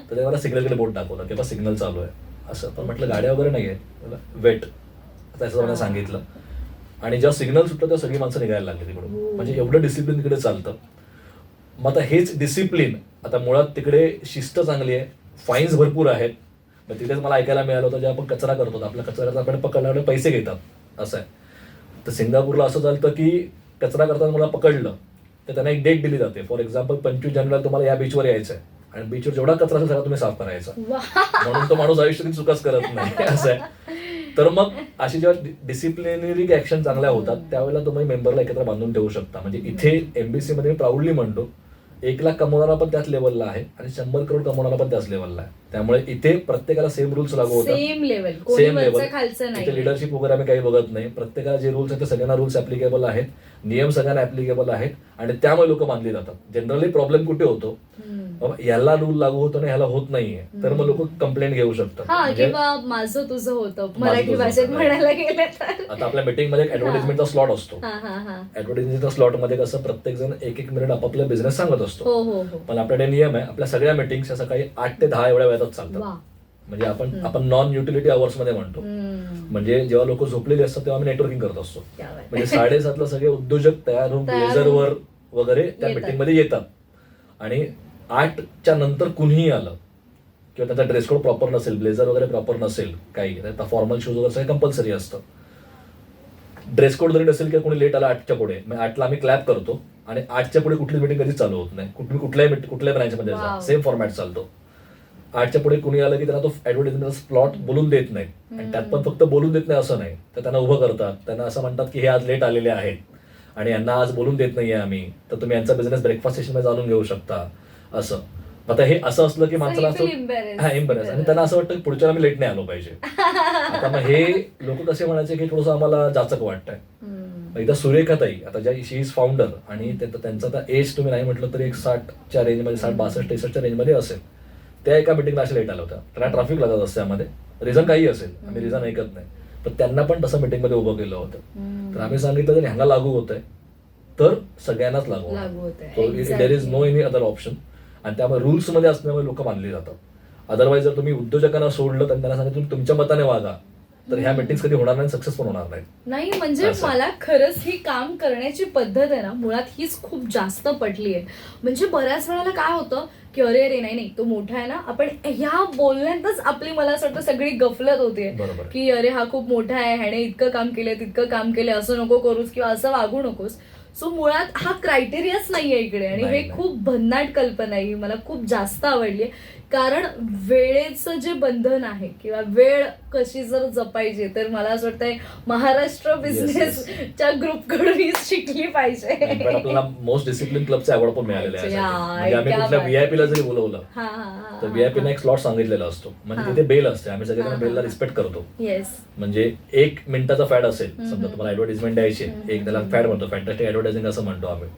तर ते मला सिग्नलकडे बोट दाखवलं की बा सिग्नल चालू आहे असं. पण म्हटलं गाड्या वगैरे नाही आहे, वेट असं मला सांगितलं. आणि जेव्हा सिग्नल सुटलं तेव्हा सगळी माणसं निघायला लागली तिकडून. म्हणजे एवढं डिसिप्लिन तिकडे चालतं. मग आता हेच डिसिप्लिन, आता मुळात तिकडे शिस्त चांगली आहे, फाईन्स भरपूर आहेत. मग तिथेच मला ऐकायला मिळालं होतं, जेव्हा आपण कचरा करतो आपला कचऱ्याचा आपण पकडल्यावर पैसे घेतात असं आहे. तर सिंगापूरला असं झालं की कचरा करताना मला पकडलं तर त्यांना एक डेट दिली जाते. फॉर एक्झाम्पल 25 जानेवारीला तुम्हाला या बीचवर यायचं आहे आणि बीचवर जेवढा कचरा असेल सगळा तुम्ही साफ करायचा, म्हणून तो माणूस आयुष्यात चुकाच करत नाही असं आहे. तर मग अशी जेव्हा डिसिप्लिनरी ऍक्शन चांगल्या होतात त्यावेळेला तुम्ही मेंबरला एकत्र बांधून ठेवू शकता. म्हणजे इथे एमबीसी मध्ये मी प्राऊडली म्हणतो 1 लाख कमवणारा पण त्याच लेवलला आहे आणि 100 करोड कमवणारा पण त्याच लेवलला आहे. त्यामुळे इथे प्रत्येकाला सेम रूल्स लागू होतात, सेम लेवल. इथे लिडरशिप वगैरे आम्ही काही बघत नाही. प्रत्येकाला जे रूल्स आहेत ते सगळ्यांना रूल्स ऍप्लिकेबल आहेत, नियम सगळ्यांना ऍप्लिकेबल आहेत आणि त्यामुळे लोक बांधली जातात. जनरली प्रॉब्लेम कुठे होतो, याला रूल लागू होतो ना ह्याला होत नाहीये, तर मग लोक कंप्लेंट घेऊ शकतात किंवा माझं तुझं होतं मराठी भाषेत म्हणायला गेलं तर. आता आपल्या मीटिंग मध्ये एक ऍडव्हर्टाइजमेंटचा स्लॉट असतो. ऍडव्हर्टाइजमेंटच्या स्लॉट मध्ये कसं प्रत्येक जण 1-1 मिनिट आपापला बिझनेस सांगत असतो. पण आपल्याकडे नियम आहे, आपल्या सगळ्या मीटिंग्स सकाळी 8 ते 10 एवढ्या वेळातच चालतात. म्हणजे आपण नॉन युटिलिटी अवर्स मध्ये म्हणतो. म्हणजे जेव्हा लोक झोपलेले असतात तेव्हा आम्ही नेटवर्किंग करत असतो. म्हणजे 7:30ला सगळे उद्योजक तयार होऊन ब्लेझरवर वगैरे त्या मीटिंग मध्ये येतात आणि 8च्या नंतर कुणीही आलं किंवा त्याचा ड्रेस कोड प्रॉपर नसेल, ब्लेझर वगैरे प्रॉपर नसेल, काही फॉर्मल शूज वगैरे सगळं कंपल्सरी असतं. ड्रेस कोड जरी नसेल किंवा कोणी लेट आला 8च्या पुढे, मग 8ला आम्ही क्लॅप करतो आणि 8च्या पुढे कुठली मीटिंग कधीच चालू होत नाही. कुठल्याही ब्रँचमध्ये सेम फॉर्मॅट चालतो. 8च्या पुढे कुणी आलं की त्यांना तो ऍडव्हर्टाइजमेंटचा स्लॉट बोलून देत नाही. आणि त्यात पण फक्त बोलून देत नाही असं नाही, तर त्यांना उभं करतात, त्यांना असं म्हणतात की हे आज लेट आलेले आहेत आणि यांना आज बोलून देत नाहीये आम्ही, तर तुम्ही यांचा बिझनेस ब्रेकफास्ट सेशन मध्ये जाणून घेऊ शकता असं. आता हे असं असलं की माणसाला असं इम्बॅरेन्स आणि त्यांना असं वाटतं की पुढच्या मी लेट नाही आलो पाहिजे. आता मग हे लोक कसे म्हणायचे की थोडंसं आम्हाला जाचक वाटतंय. एकदा सुरेखाताई, आता ज्या शी इज फाउंडर आणि त्यांचा आता एज तुम्ही नाही म्हटलं तरी एक 60च्या रेंजमध्ये, 62-63च्या रेंजमध्ये असेल. त्या एका मिटिंगला अशा लेट आलं होत्या. त्यांना ट्रॅफिक लागत असते त्यामध्ये, रिझन काही असेल, आम्ही रिझन ऐकत नाही, पण त्यांना पण तसं मिटिंगमध्ये उभं केलं होतं. तर आम्ही सांगितलं जर ह्यांना लागू होत आहे तर सगळ्यांनाच लागू होतं. There is no any other option. आणि त्यामुळे रूल्स मध्ये असल्यामुळे लोक मानली जातात. अदरवाईज जर तुम्ही उद्योजकांना सोडलं तर त्यांना सांगितलं तुम्ही तुमच्या मताने वागा, तर ह्या मीटिंग्स कधी होणार नाही, सक्सेस पण होणार नाहीत. नाही म्हणजे असं. मला खरंच ही काम करण्याची पद्धत आहे ना मुळात हीच खूप जास्त पटली आहे. म्हणजे बऱ्याच वेळाला काय होतं की अरे नाही तो मोठा आहे ना, आपण ह्या बोलण्यातच आपली मला असं वाटतं सगळी गफलत होते बरोबर. की अरे हा खूप मोठा आहे, ह्याने इतकं काम केलंय तितकं काम केलंय, असं नको करूस किंवा असं वागू नकोस. सो मुळात हा क्रायटेरियाच नाहीये इकडे आणि हे नाही. खूप भन्नाट कल्पना आहे, ही मला खूप जास्त आवडली. कारण वेळेचं जे बंधन आहे किंवा वेळ कशी जर जपायची तर मला असं वाटतंय महाराष्ट्र बिझनेसच्या ग्रुपकडून ही शिकली पाहिजे. इनफॅक्ट आपल्याला मोस्ट डिसिप्लिन क्लबचा अवॉर्ड पण मिळालेला आहे. म्हणजे आम्ही कुठल्या व्हीआयपीला जरी बोलवलं तर व्हीआयपीने एक स्लॉट सांगितलेला असतो, म्हणजे तिथे बेल असते, आम्ही सगळेजण बेलला रिस्पेक्ट करतो. येस म्हणजे 1 मिनिटाचा फॅड असेल, समजा तुम्हाला ऍडव्हर्टाइजमेंट द्यायची, एक त्याला फॅड म्हणतो, फॅन्टॅस्टिक ऍडव्हर्टायझिंग असं म्हणतो आम्ही,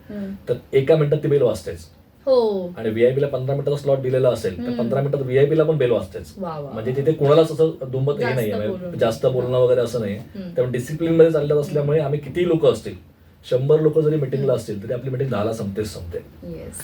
तर 1 मिनिटात ती बेल वाजतेच. हो आणि व्हीआयपीला 15 मिनिटाचा स्लॉट दिलेला असेल तर 15 मिनिटात व्हीआयपीला पण बेल वाजतेच. वा. म्हणजे तिथे कोणालाच असं दुमत हे नाहीये, जास्त बोलणं वगैरे असं नाही. त्यामुळे डिसिप्लिन मध्ये चाललं असल्यामुळे आम्ही किती लोक असतील, 100 लोक जरी मिटिंगला असतील तरी आपली मिटिंग 10ला संपते.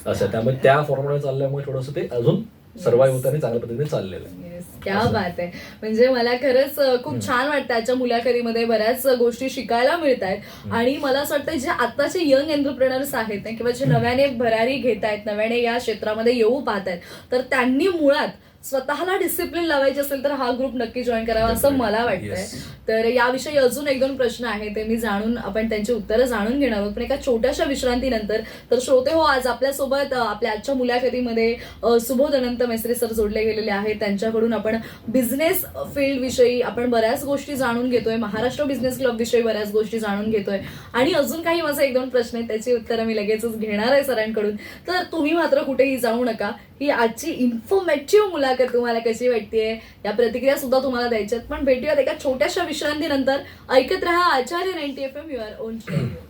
असं त्यामुळे त्या फॉर्मॅटमध्ये चालल्यामुळे थोडंसं ते अजून सर्वाईव्ह होतं आणि चांगल्या पद्धतीने चाललेलं आहे. क्या बात आहे. म्हणजे मला खरंच खूप छान वाटतं आजच्या मुलाखतीमध्ये बऱ्याच गोष्टी शिकायला मिळत आहेत. आणि मला असं वाटतं जे आताचे यंग एंटरप्रेनर्स आहेत किंवा जे नव्याने भरारी घेत आहेत, नव्याने या क्षेत्रामध्ये येऊ पाहत आहेत, तर त्यांनी मुळात स्वतःला डिसिप्लिन लावायची असेल तर हा ग्रुप नक्की जॉईन करावा असं मला वाटतंय. तर याविषयी अजून 1-2 प्रश्न आहेत, ते मी आपण त्यांची उत्तरं जाणून घेणार आहोत. पण एका छोट्याशा विश्रांतीनंतर. तर श्रोते हो, आज आपल्यासोबत आपल्या आजच्या मुलाखतीमध्ये सुबोध अनंत मेस्त्री सर जोडले गेलेले आहेत. त्यांच्याकडून आपण बिझनेस फील्ड विषयी आपण बऱ्याच गोष्टी जाणून घेतोय, महाराष्ट्र बिझनेस क्लब विषयी बऱ्याच गोष्टी जाणून घेतोय आणि अजून काही माझे 1-2 प्रश्न आहेत, त्याची उत्तरं मी लगेचच घेणार आहे सरांकडून. तर तुम्ही मात्र कुठेही जाऊ नका. ही आजची इन्फॉर्मेटिव्ह मुलाखत तुम्हाला कशी वाटतेय या प्रतिक्रिया सुद्धा तुम्हाला द्यायच्यात. पण भेटूयात एका छोट्याशा विश्रांतीनंतर. ऐकत रहा Acharya 90 FM your own radio.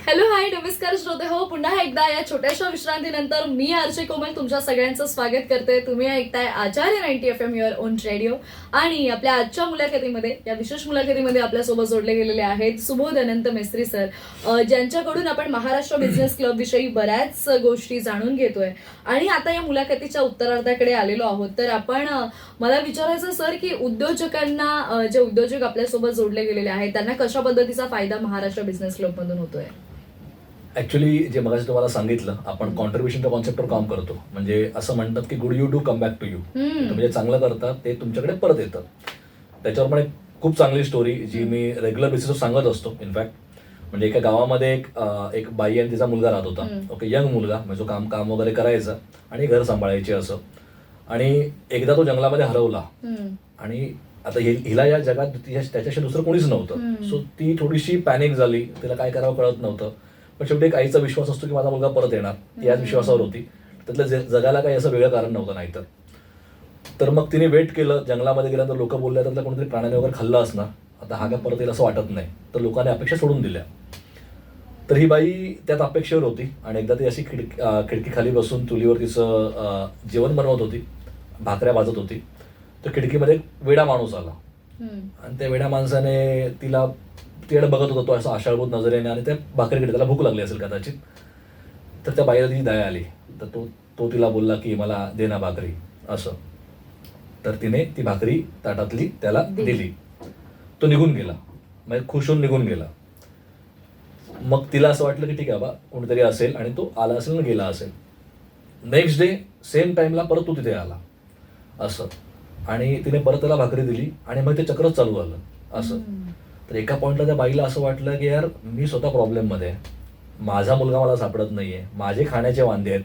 Hello hi नमस्कार श्रोते हो, पुन्हा एकदा या छोट्याशा विश्रांतीनंतर मी आरजे कोमल तुमच्या सगळ्यांचं स्वागत करते. तुम्ही ऐकताय आचार्य 90 FM युअर ओन रेडिओ. आणि आपल्या आजच्या मुलाखतीमध्ये, या विशेष मुलाखतीमध्ये आपल्यासोबत जोडले गेलेले आहेत सुबोध अनंत मेस्त्री सर, ज्यांच्याकडून आपण महाराष्ट्र बिझनेस क्लब विषयी बऱ्याच गोष्टी जाणून घेतोय. आणि आता या मुलाखतीच्या उत्तरार्धाकडे आलेलो आहोत. तर आपण मला विचारायचं सर की उद्योजकांना, जे उद्योजक आपल्यासोबत जोडले गेलेले आहेत, त्यांना कशा पद्धतीचा फायदा महाराष्ट्र बिझनेस क्लब मधून होतोय? ऍक्च्युली जे मगाशी तुम्हाला सांगितलं, आपण कॉन्ट्रीब्युशनच्या कॉन्सेप्टवर काम करतो. म्हणजे असं म्हणतात की good you do come back to you. म्हणजे चांगलं करतात ते तुमच्याकडे परत येतात. त्याच्यावर पण एक खूप चांगली स्टोरी जी मी रेग्युलर बेसिसवर सांगत असतो. इनफॅक्ट म्हणजे एका गावामध्ये एक बाई आणि तिचा मुलगा राहत होता. ओके, यंग मुलगा, म्हणजे जो काम वगैरे करायचा आणि घर सांभाळायचे असं. आणि एकदा तो जंगलामध्ये हरवला आणि आता हिला या जगात त्याच्याशी दुसरं कोणीच नव्हतं. सो ती थोडीशी पॅनिक झाली, तिला काय करावं कळत नव्हतं. पण शेवटी एक आईचा विश्वास असतो की माझा मुलगा परत येणार, याच विश्वासावर होती. त्यातलं जगाला काही असं वेगळं कारण नव्हतं नाहीतर. तर मग तिने वेट केलं. जंगलामध्ये गेल्यानंतर लोक बोलले त्यातलं कोणतरी प्राण्याने वगैरे खाल्लं असणार, आता हा काय परत येईल असं वाटत नाही. तर लोकांनी अपेक्षा सोडून दिल्या. तर ही बाई त्यात अपेक्षेवर होती आणि एकदा ती अशी खिडकी खाली बसून चुलीवर तिचं जेवण बनवत होती, भाकऱ्या भाजत होती. तर खिडकीमध्ये एक वेडा माणूस आला आणि त्या वेडा माणसाने तिकडे बघत होता तो असं आशाळभूत नजरेने, आणि त्या भाकरीकडे त्याला भूक लागली असेल कदाचित. तर त्या बाईला तिची दया आली. तर तो तिला बोलला की मला दे ना भाकरी असं. तर तिने ती भाकरी ताटातली त्याला दिली. तो निघून गेला, म्हणजे खुश होऊन निघून गेला. मग तिला असं वाटलं की ठीक आहे बा, कोणीतरी असेल आणि तो आला असेल आणि गेला असेल. नेक्स्ट डे सेम टाइमला परत तो तिथे आला असं, आणि तिने परत त्याला भाकरी दिली आणि मग ते चक्रच चालू झालं असं. तर एका पॉईंटला त्या बाईला असं वाटलं की यार मी स्वतः प्रॉब्लेममध्ये आहे, माझा मुलगा मला सापडत नाहीये, माझे खाण्याचे वांदे आहेत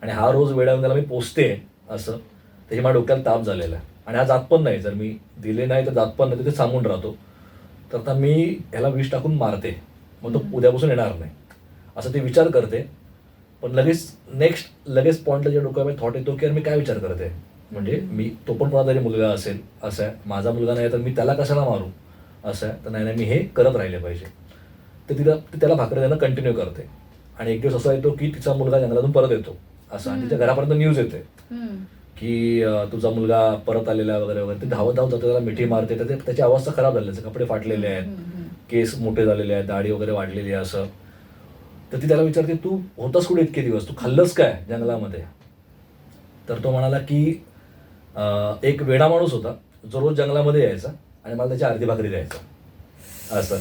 आणि हा रोज वेळावून त्याला मी पोचते असं. त्याची माझ्या डोक्याला ताप झालेला आहे आणि हा जात पण नाही, जर मी दिले नाही तर जात पण नाही, ते सांगून राहतो. तर आता मी ह्याला विष टाकून मारते, मग तो उद्यापासून येणार नाही असं ती विचार करते. पण लगेच पॉईंटला जे डोक्यामध्ये थॉट येतो की यार मी काय विचार करते, म्हणजे मी तो पण कोणाचा तरी मुलगा असेल असं आहे, माझा मुलगा नाही तर मी त्याला कशाला मारू असं आहे. तर नाही मी हे करत राहिले पाहिजे. तर त्याला भाकरी देणं कंटिन्यू करते. आणि एक दिवस असा येतो की तिचा मुलगा जंगलातून परत येतो असं, आणि तिच्या घरापर्यंत न्यूज येते की तुझा मुलगा परत आलेला वगैरे वगैरे. ते धावत जातो, त्याला मिठी मारते. तर त्याची अवस्था खराब झाली, कपडे फाटलेले आहेत, केस मोठे झालेले आहेत, दाढी वगैरे वाढलेली आहे असं. तर ती त्याला विचारते तू होतास कुठे इतके दिवस, तू खाल्लंस काय जंगलामध्ये? तर तो म्हणाला की एक वेडा माणूस होता जो रोज जंगलामध्ये यायचा आणि मला त्याची अर्धी भाकरी द्यायचा असं.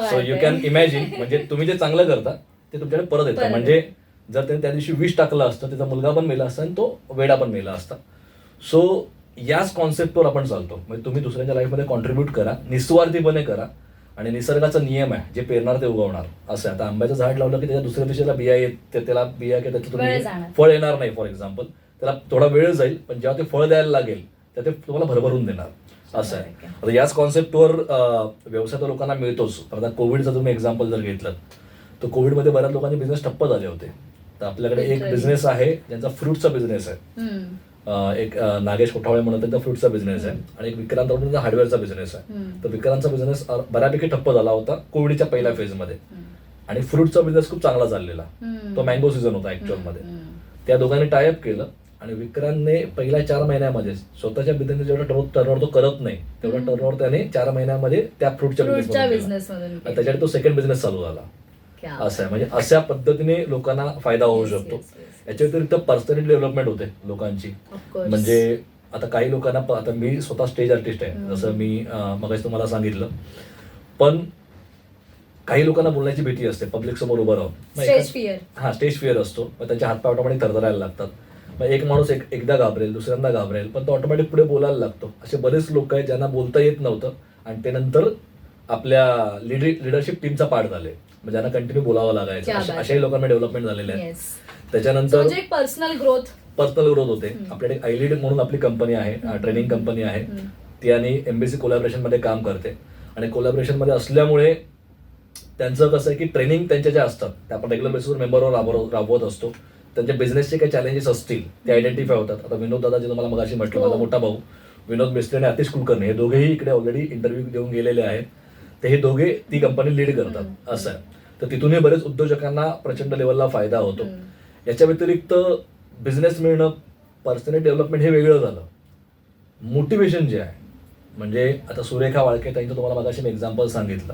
सो यू कॅन इमॅजिन, म्हणजे तुम्ही जे चांगलं करता ते तुमच्याकडे परत येतं. म्हणजे जर त्याने त्या दिवशी विष टाकलं असतं, त्याचा मुलगा पण मेला असता आणि तो वेडा पण मेला असता. सो याच कॉन्सेप्टवर आपण चालतो. म्हणजे तुम्ही दुसऱ्यांच्या लाईफमध्ये कॉन्ट्रीब्यूट करा, निस्वार्थीपणे करा, आणि निसर्गाचा नियम आहे, जे पेरणार ते उगवणार असं आहे. आता आंब्याचं झाड लावलं की त्याच्या दुसऱ्या दिशेला बिया येत, त्याला बिया की त्याचं तुम्ही फळ येणार नाही फॉर एक्झाम्पल, त्याला थोडा वेळ जाईल, पण जेव्हा ते फळ द्यायला लागेल तर ते तुम्हाला भरभरून देणार असं आहे. आता याच कॉन्सेप्टवर व्यवसाय तर लोकांना मिळतोच. आता कोविडचं तुम्ही एक्झाम्पल जर घेतलं तर कोविडमध्ये बऱ्याच लोकांचे बिझनेस ठप्प झाले होते. तर आपल्याकडे एक बिझनेस आहे ज्यांचा फ्रूटचा बिझनेस आहे. एक नागेश कोठावळे म्हणून त्यांचा फ्रूटचा बिझनेस आहे, आणि एक विक्रांत त्यांचा हार्डवेअरचा बिझनेस आहे. तर विक्रांतचा बिझनेस बऱ्यापैकी ठप्प झाला होता कोविडच्या पहिल्या फेजमध्ये, आणि फ्रूटचा बिझनेस खूप चांगला चाललेला. तो मँगो सीझन होता ऍक्च्युअल मध्ये. त्या दोघांनी टायअप केलं, आणि विक्रांतने पहिल्या 4 महिन्यामध्ये स्वतःच्या बिझनेस जेवढा टर्नओव्हर तो करत नाही तेवढा टर्नओव्हर त्याने 4 महिन्यामध्ये त्या फ्रूटच्या बिझनेस, त्याच्याकडे तो सेकंड बिझनेस चालू झाला. असं आहे. म्हणजे अशा पद्धतीने लोकांना फायदा होऊ शकतो. याच्या व्यतिरिक्त पर्सनॅलिटी डेव्हलपमेंट होते लोकांची. म्हणजे आता काही लोकांना, आता मी स्वतः स्टेज आर्टिस्ट आहे, जसं मी मगाशी तुम्हाला सांगितलं, पण काही लोकांना बोलण्याची भीती असते, पब्लिक समोर उभं राहून. स्टेज फिअर असतो. मग त्यांच्या हातपाय ऑटोमॅटिक थरथरायला लागतात. मग एक माणूस एकदा घाबरेल, दुसऱ्यांदा घाबरेल, पण तो ऑटोमॅटिक पुढे बोलायला लागतो. असे बरेच लोक आहेत ज्यांना बोलता येत नव्हतं, आणि ते नंतर आपल्या लिडरशिप टीमचा पार्ट झाले, म्हणजे ज्यांना कंटिन्यू बोलावं लागायचं. अशाही लोकांना डेव्हलपमेंट झालेले आहे. त्याच्यानंतर पर्सनल ग्रोथ होते. आपल्याकडे आयलीड म्हणून आपली कंपनी आहे, ट्रेनिंग कंपनी आहे. ती आणि एमबीसी कोलॅबरेशन मध्ये काम करते, आणि कोलॅबरेशन मध्ये असल्यामुळे त्यांचं कसं आहे की ट्रेनिंग त्यांच्या ज्या असतात त्या आपण रेग्युलर बेसिसवर मेंबरवर राबवत असतो. त्यांच्या बिझनेसचे काही चॅलेंजेस असतील ते आयडेंटिफाय होतात. आता विनोद दादा जे तुम्हाला मगाशी म्हटलं, माझा मोठा भाऊ विनोद मिस्त्री आणि आतिश कुलकर्णी, हे दोघेही इकडे ऑलरेडी इंटरव्ह्यू देऊन गेलेले आहेत. तर हे दोघे ती कंपनी लीड करतात असं आहे. तर तिथूनही बरेच उद्योजकांना प्रचंड लेवलला फायदा होतो. याच्या व्यतिरिक्त बिझनेस मिळणं, पर्सनॅलिटी डेव्हलपमेंट हे वेगळं झालं. मोटिवेशन जे आहे, म्हणजे आता सुरेखा वाळके त्यांचं तुम्हाला मगाशी मी एक्झाम्पल सांगितलं.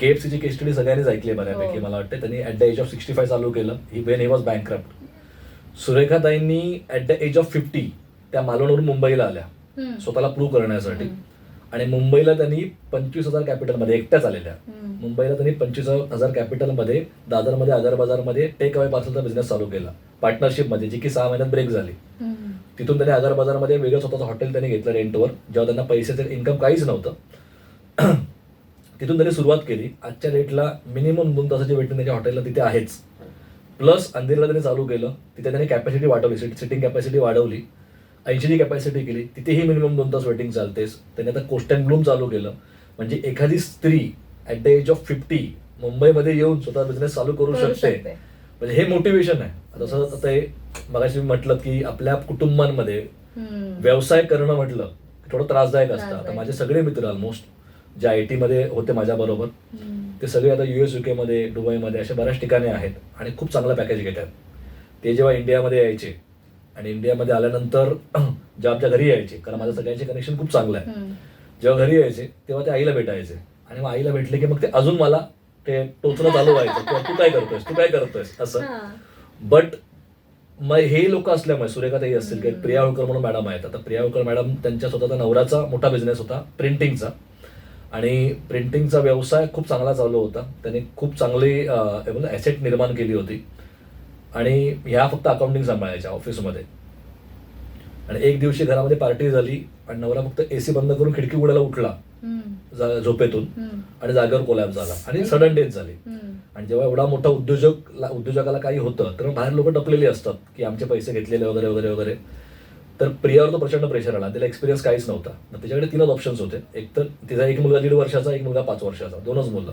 KFCची केस स्टडी सगळ्यांनीच ऐकली बऱ्यापैकी मला वाटतं. त्यांनी ॲट द एज ऑफ 65 चालू केलं, वेन ही वॉज बँकक्रप्ट. सुरेखाताईंनी ॲट द एज ऑफ 50 त्या मालवणवरून मुंबईला आल्या स्वतःला प्रूव्ह करण्यासाठी, आणि मुंबईला त्यांनी 25,000 कॅपिटलमध्ये एकट्याच आलेल्या. मुंबईला त्यांनी 25,000 कॅपिटलमध्ये दादरमध्ये आगार बाजारमध्ये टेक अवे पार्सलचा बिझनेस चालू केला पार्टनरशिपमध्ये, जी की 6 महिन्यात ब्रेक झाली. तिथून त्यांनी आगार बाजारमध्ये वेगळं स्वतःचं हॉटेल त्यांनी घेतलं रेंटवर, जेव्हा त्यांना पैशाचं इन्कम काहीच नव्हतं. तिथून त्यांनी सुरुवात केली. आजच्या रेटला मिनिमम 2 तासाची वेटिंग त्यांच्या हॉटेलला तिथे आहेच. प्लस अंधेरीला त्यांनी चालू केलं, तिथे त्यांनी कॅपॅसिटी वाढवली, सिटिंग कॅपॅसिटी वाढवली, 80ची कॅपॅसिटी केली, तिथेही मिनिमम 2 तास वेटिंग चालतेच. त्यांनी आता कोस्ट अँड ब्लूम चालू केलं. म्हणजे एखादी स्त्री ॲट द एज ऑफ 50 मुंबईमध्ये येऊन स्वतः बिझनेस चालू करू शकते. म्हणजे हे मोटिवेशन आहे. जसं आता हे मगाशी म्हटलं की आपल्या कुटुंबांमध्ये व्यवसाय करणं म्हटलं थोडं त्रासदायक असतं. आता माझे सगळे मित्र ऑलमोस्ट जे IT मध्ये होते माझ्या बरोबर, ते सगळे आता US UK मध्ये, दुबईमध्ये अशा बऱ्याच ठिकाणी आहेत, आणि खूप चांगलं पॅकेज घेतात. ते जेव्हा इंडियामध्ये यायचे, आणि इंडियामध्ये आल्यानंतर जेव्हा आमच्या घरी यायचे, कारण माझं सगळ्यांचे कनेक्शन खूप चांगलं आहे, जेव्हा घरी यायचे तेव्हा ते आईला भेटायचे, आणि मग आईला भेटले की मग ते अजून मला ते टोचणं चालू व्हायचं, तू काय करतोयस असं. बट मग हे लोक असल्यामुळे, सुरेखाताई असतील किंवा प्रिया होळकर म्हणून मॅडम आहेत. आता प्रिया होळकर मॅडम, त्यांच्या स्वतःचा नवऱ्याचा मोठा बिझनेस होता प्रिंटिंगचा, आणि प्रिंटिंगचा व्यवसाय खूप चांगला चालू होता. त्यांनी खूप चांगली ॲसेट निर्माण केली होती, आणि ह्या फक्त अकाउंटिंग सांभाळायच्या ऑफिसमध्ये. आणि एक दिवशी घरामध्ये पार्टी झाली, आणि नवरा फक्त AC बंद करून खिडकी उघडायला उठला झोपेतून, आणि जागेवर कोलॅप्स झाला, आणि सडन डेथ झाली. आणि जेव्हा एवढा मोठा उद्योजकाला काही होतं, तर बाहेर लोक टपलेली असतात की आमचे पैसे घेतलेले वगैरे वगैरे वगैरे. तर प्रियावर तो प्रचंड प्रेशर आला. त्याला एक्सपिरियन्स काहीच नव्हता. मग त्याच्याकडे 3च ऑप्शन्स होते. एक तर तिचा एक मुलगा 1.5 वर्षाचा, एक मुलगा 5 वर्षाचा, 2च मुलं.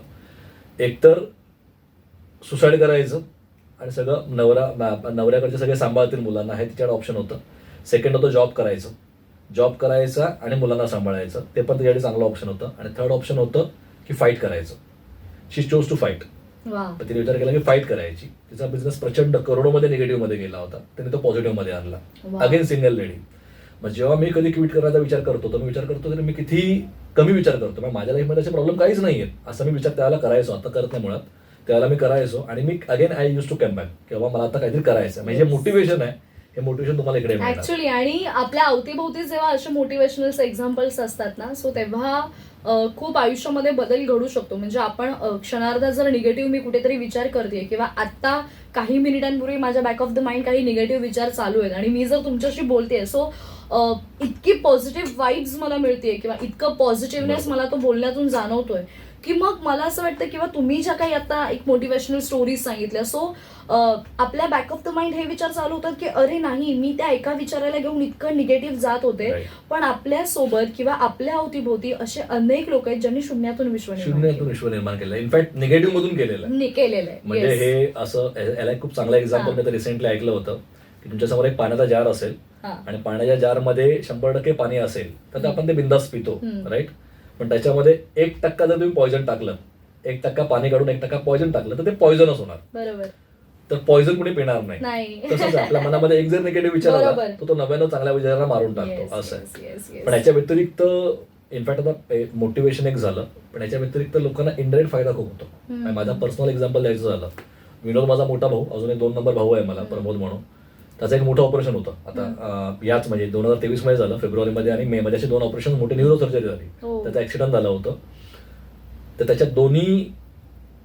एक तर सुसाईड करायचं आणि सगळं नवऱ्याकडचे सगळे सांभाळतील मुलांना, हे तिच्याकडे ऑप्शन होतं. सेकंड होतं जॉब करायचा आणि मुलांना सांभाळायचं, ते पण तिच्याकडे चांगलं ऑप्शन होतं. आणि थर्ड ऑप्शन होतं की फाईट करायचं. शी चोज टू फाईट. तिने विचार केला की फाईट करायची. तिचा बिझनेस प्रचंड करोडोमध्ये निगेटिव्ह मध्ये गेला होता, त्याने तो पॉझिटिव्ह मध्ये आणला. Again single lady. मग जेव्हा मी कधी क्विट करायचा विचार करतो, तर मी विचार करतो की मी किती कमी विचार करतो. मग माझ्या लाईफमध्ये असे प्रॉब्लेम काहीच नाहीये असं मी विचार त्यावेळेला करायचो. आता करत नाही मुळात, त्यावेळेला मी करायचो. आणि मी again I use to come back, किंवा मला आता काहीतरी करायचं. म्हणजे मोटिवेशन आहे हे मोटिवेशन तुम्हाला इकडे मिळणार. ऍक्च्युली आणि आपल्या अवतीभोवती जेव्हा असे मोटिवेशनल एक्झाम्पल्स असतात ना, सो तेव्हा खूप आयुष्यामध्ये बदल घडू शकतो. म्हणजे आपण क्षणार्धात जर निगेटिव्ह मी कुठेतरी विचार करते किंवा आता काही मिनिटांपूर्वी माझ्या बॅक ऑफ द माइंड काही निगेटिव्ह विचार चालू आहेत आणि मी जर तुमच्याशी बोलतेय, सो इतकी पॉझिटिव्ह वाईब्स मला मिळतेय किंवा इतकं पॉझिटिव्हनेस मला तो बोलण्यातून जाणवतोय की मग मला असं वाटतं किंवा तुम्ही ज्या काही आता एक मोटिवेशनल स्टोरीज सांगितल्या, सो आपल्या बॅक ऑफ द माइंड हे विचार चालू होतात की अरे नाही, मी त्या एका विचाराला घेऊन इतकं निगेटिव्ह जात होते, पण आपल्या सोबत किंवा आपल्या अवतीभोवती असे अनेक लोक आहेत ज्यांनी शून्यातून विश्व निर्माण केलं, इनफॅक्ट निगेटिव्ह मधून केलेलं आहे. म्हणजे हे असं याला एक खूप चांगला एक्झाम्पल मी तर रिसेंटली ऐकलं होतं की तुमच्यासमोर एक पाण्याचा जार असेल आणि पाण्याच्या जार मध्ये 100% पाणी असेल तर आपण ते बिंदास पितो, राईट. पण त्याच्यामध्ये 1% जर तुम्ही पॉयझन टाकलं, 1% पाणी काढून 1% पॉयझन टाकलं तर ते पॉयझनच होणार. बरोबर. तर पॉयझन कुणी पिणार नाही. तसंच आपल्या मनामध्ये एक जर निगेटिव्ह विचार आला तर तो 99 चांगल्या विचारांना मारून टाकतो, असं आहे. पण याच्या व्यतिरिक्त इनफॅक्ट आता मोटिवेशन एक झालं, पण याच्या व्यतिरिक्त लोकांना इनडायरेक्ट फायदा खूप होतो. माझा पर्सनल एक्झाम्पल द्यायचं झालं, विनोद माझा मोठा भाऊ, अजून एक 2 नंबर भाऊ आहे मला, प्रमोद म्हणून. त्याचं एक मोठं ऑपरेशन होतं आता याच म्हणजे 2023 मध्ये झालं, फेब्रुवारीमध्ये आणि मे मध्ये अशी 2 ऑपरेशन मोठी न्यूरो सर्जरी झाली. त्याचा ऍक्सिडेंट झालं होतं. तर त्याच्या दोन्ही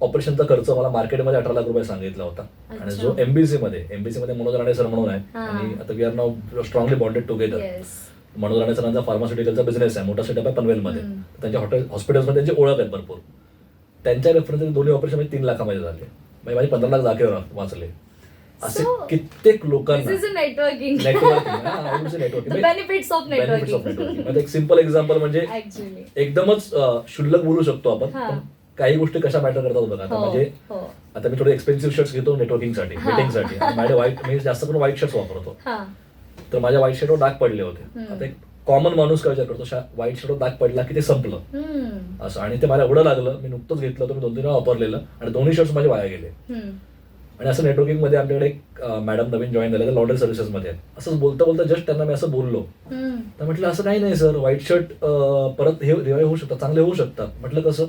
ऑपरेशनचा खर्च मला मार्केटमध्ये 18 लाख रुपये सांगितला होता. आणि जो एमबीसी मध्ये मनोज राणे सर म्हणून आहे आणि आता we are now strongly bonded together. Manoj Rane सरांचा फार्मास्युटिकलचा बिझनेस आहे, मोठा सेटअप आहे पनवेलमध्ये. त्यांच्या हॉस्पिटल्समध्ये त्यांची ओळख आहे भरपूर. त्यांच्या रेफरन्स दोन्ही ऑपरेशन 3 लाखामध्ये झाले, म्हणजे माझे 15 लाख जागेवर वाचले. असे कित्येक लोकांना नेटवर्किंग बेनिफिट्स ऑफ नेटवर्किंग. एक सिम्पल एक्झाम्पल म्हणजे एकदमच क्षुल्लक बोलू शकतो आपण, पण काही गोष्टी कशा मॅटर करतात बघा. आता म्हणजे आता मी थोडे एक्सपेन्सिव्ह शर्ट्स घेतो नेटवर्किंगसाठी, मीटिंगसाठी. माझे व्हाईट, मी जास्त करून व्हाईट शर्ट्स वापरतो. तर माझ्या व्हाईट शर्टवर डाग पडले होते. आता एक कॉमन माणूस काय विचार करतो, व्हाईट शर्टवर डाग पडला की ते संपलं असं, आणि ते मला एवढं लागलं, मी नुकतंच घेतलं, तर मी 2-3 वेळा वापरलेलं आणि दोन्ही शर्ट्स माझे वाया गेले. आणि असं नेटवर्किंग मध्ये आमच्याकडे एक मॅडम नवीन जॉईन झाले, लॉन्ड्री सर्व्हिसेस मध्ये. असंच बोलता बोलता जस्ट त्यांना मी असं बोललो, तर म्हटलं असं काही नाही सर, व्हाईट शर्ट परत हे रिवाय होऊ शकतात, चांगले होऊ शकतात. म्हटलं कसं,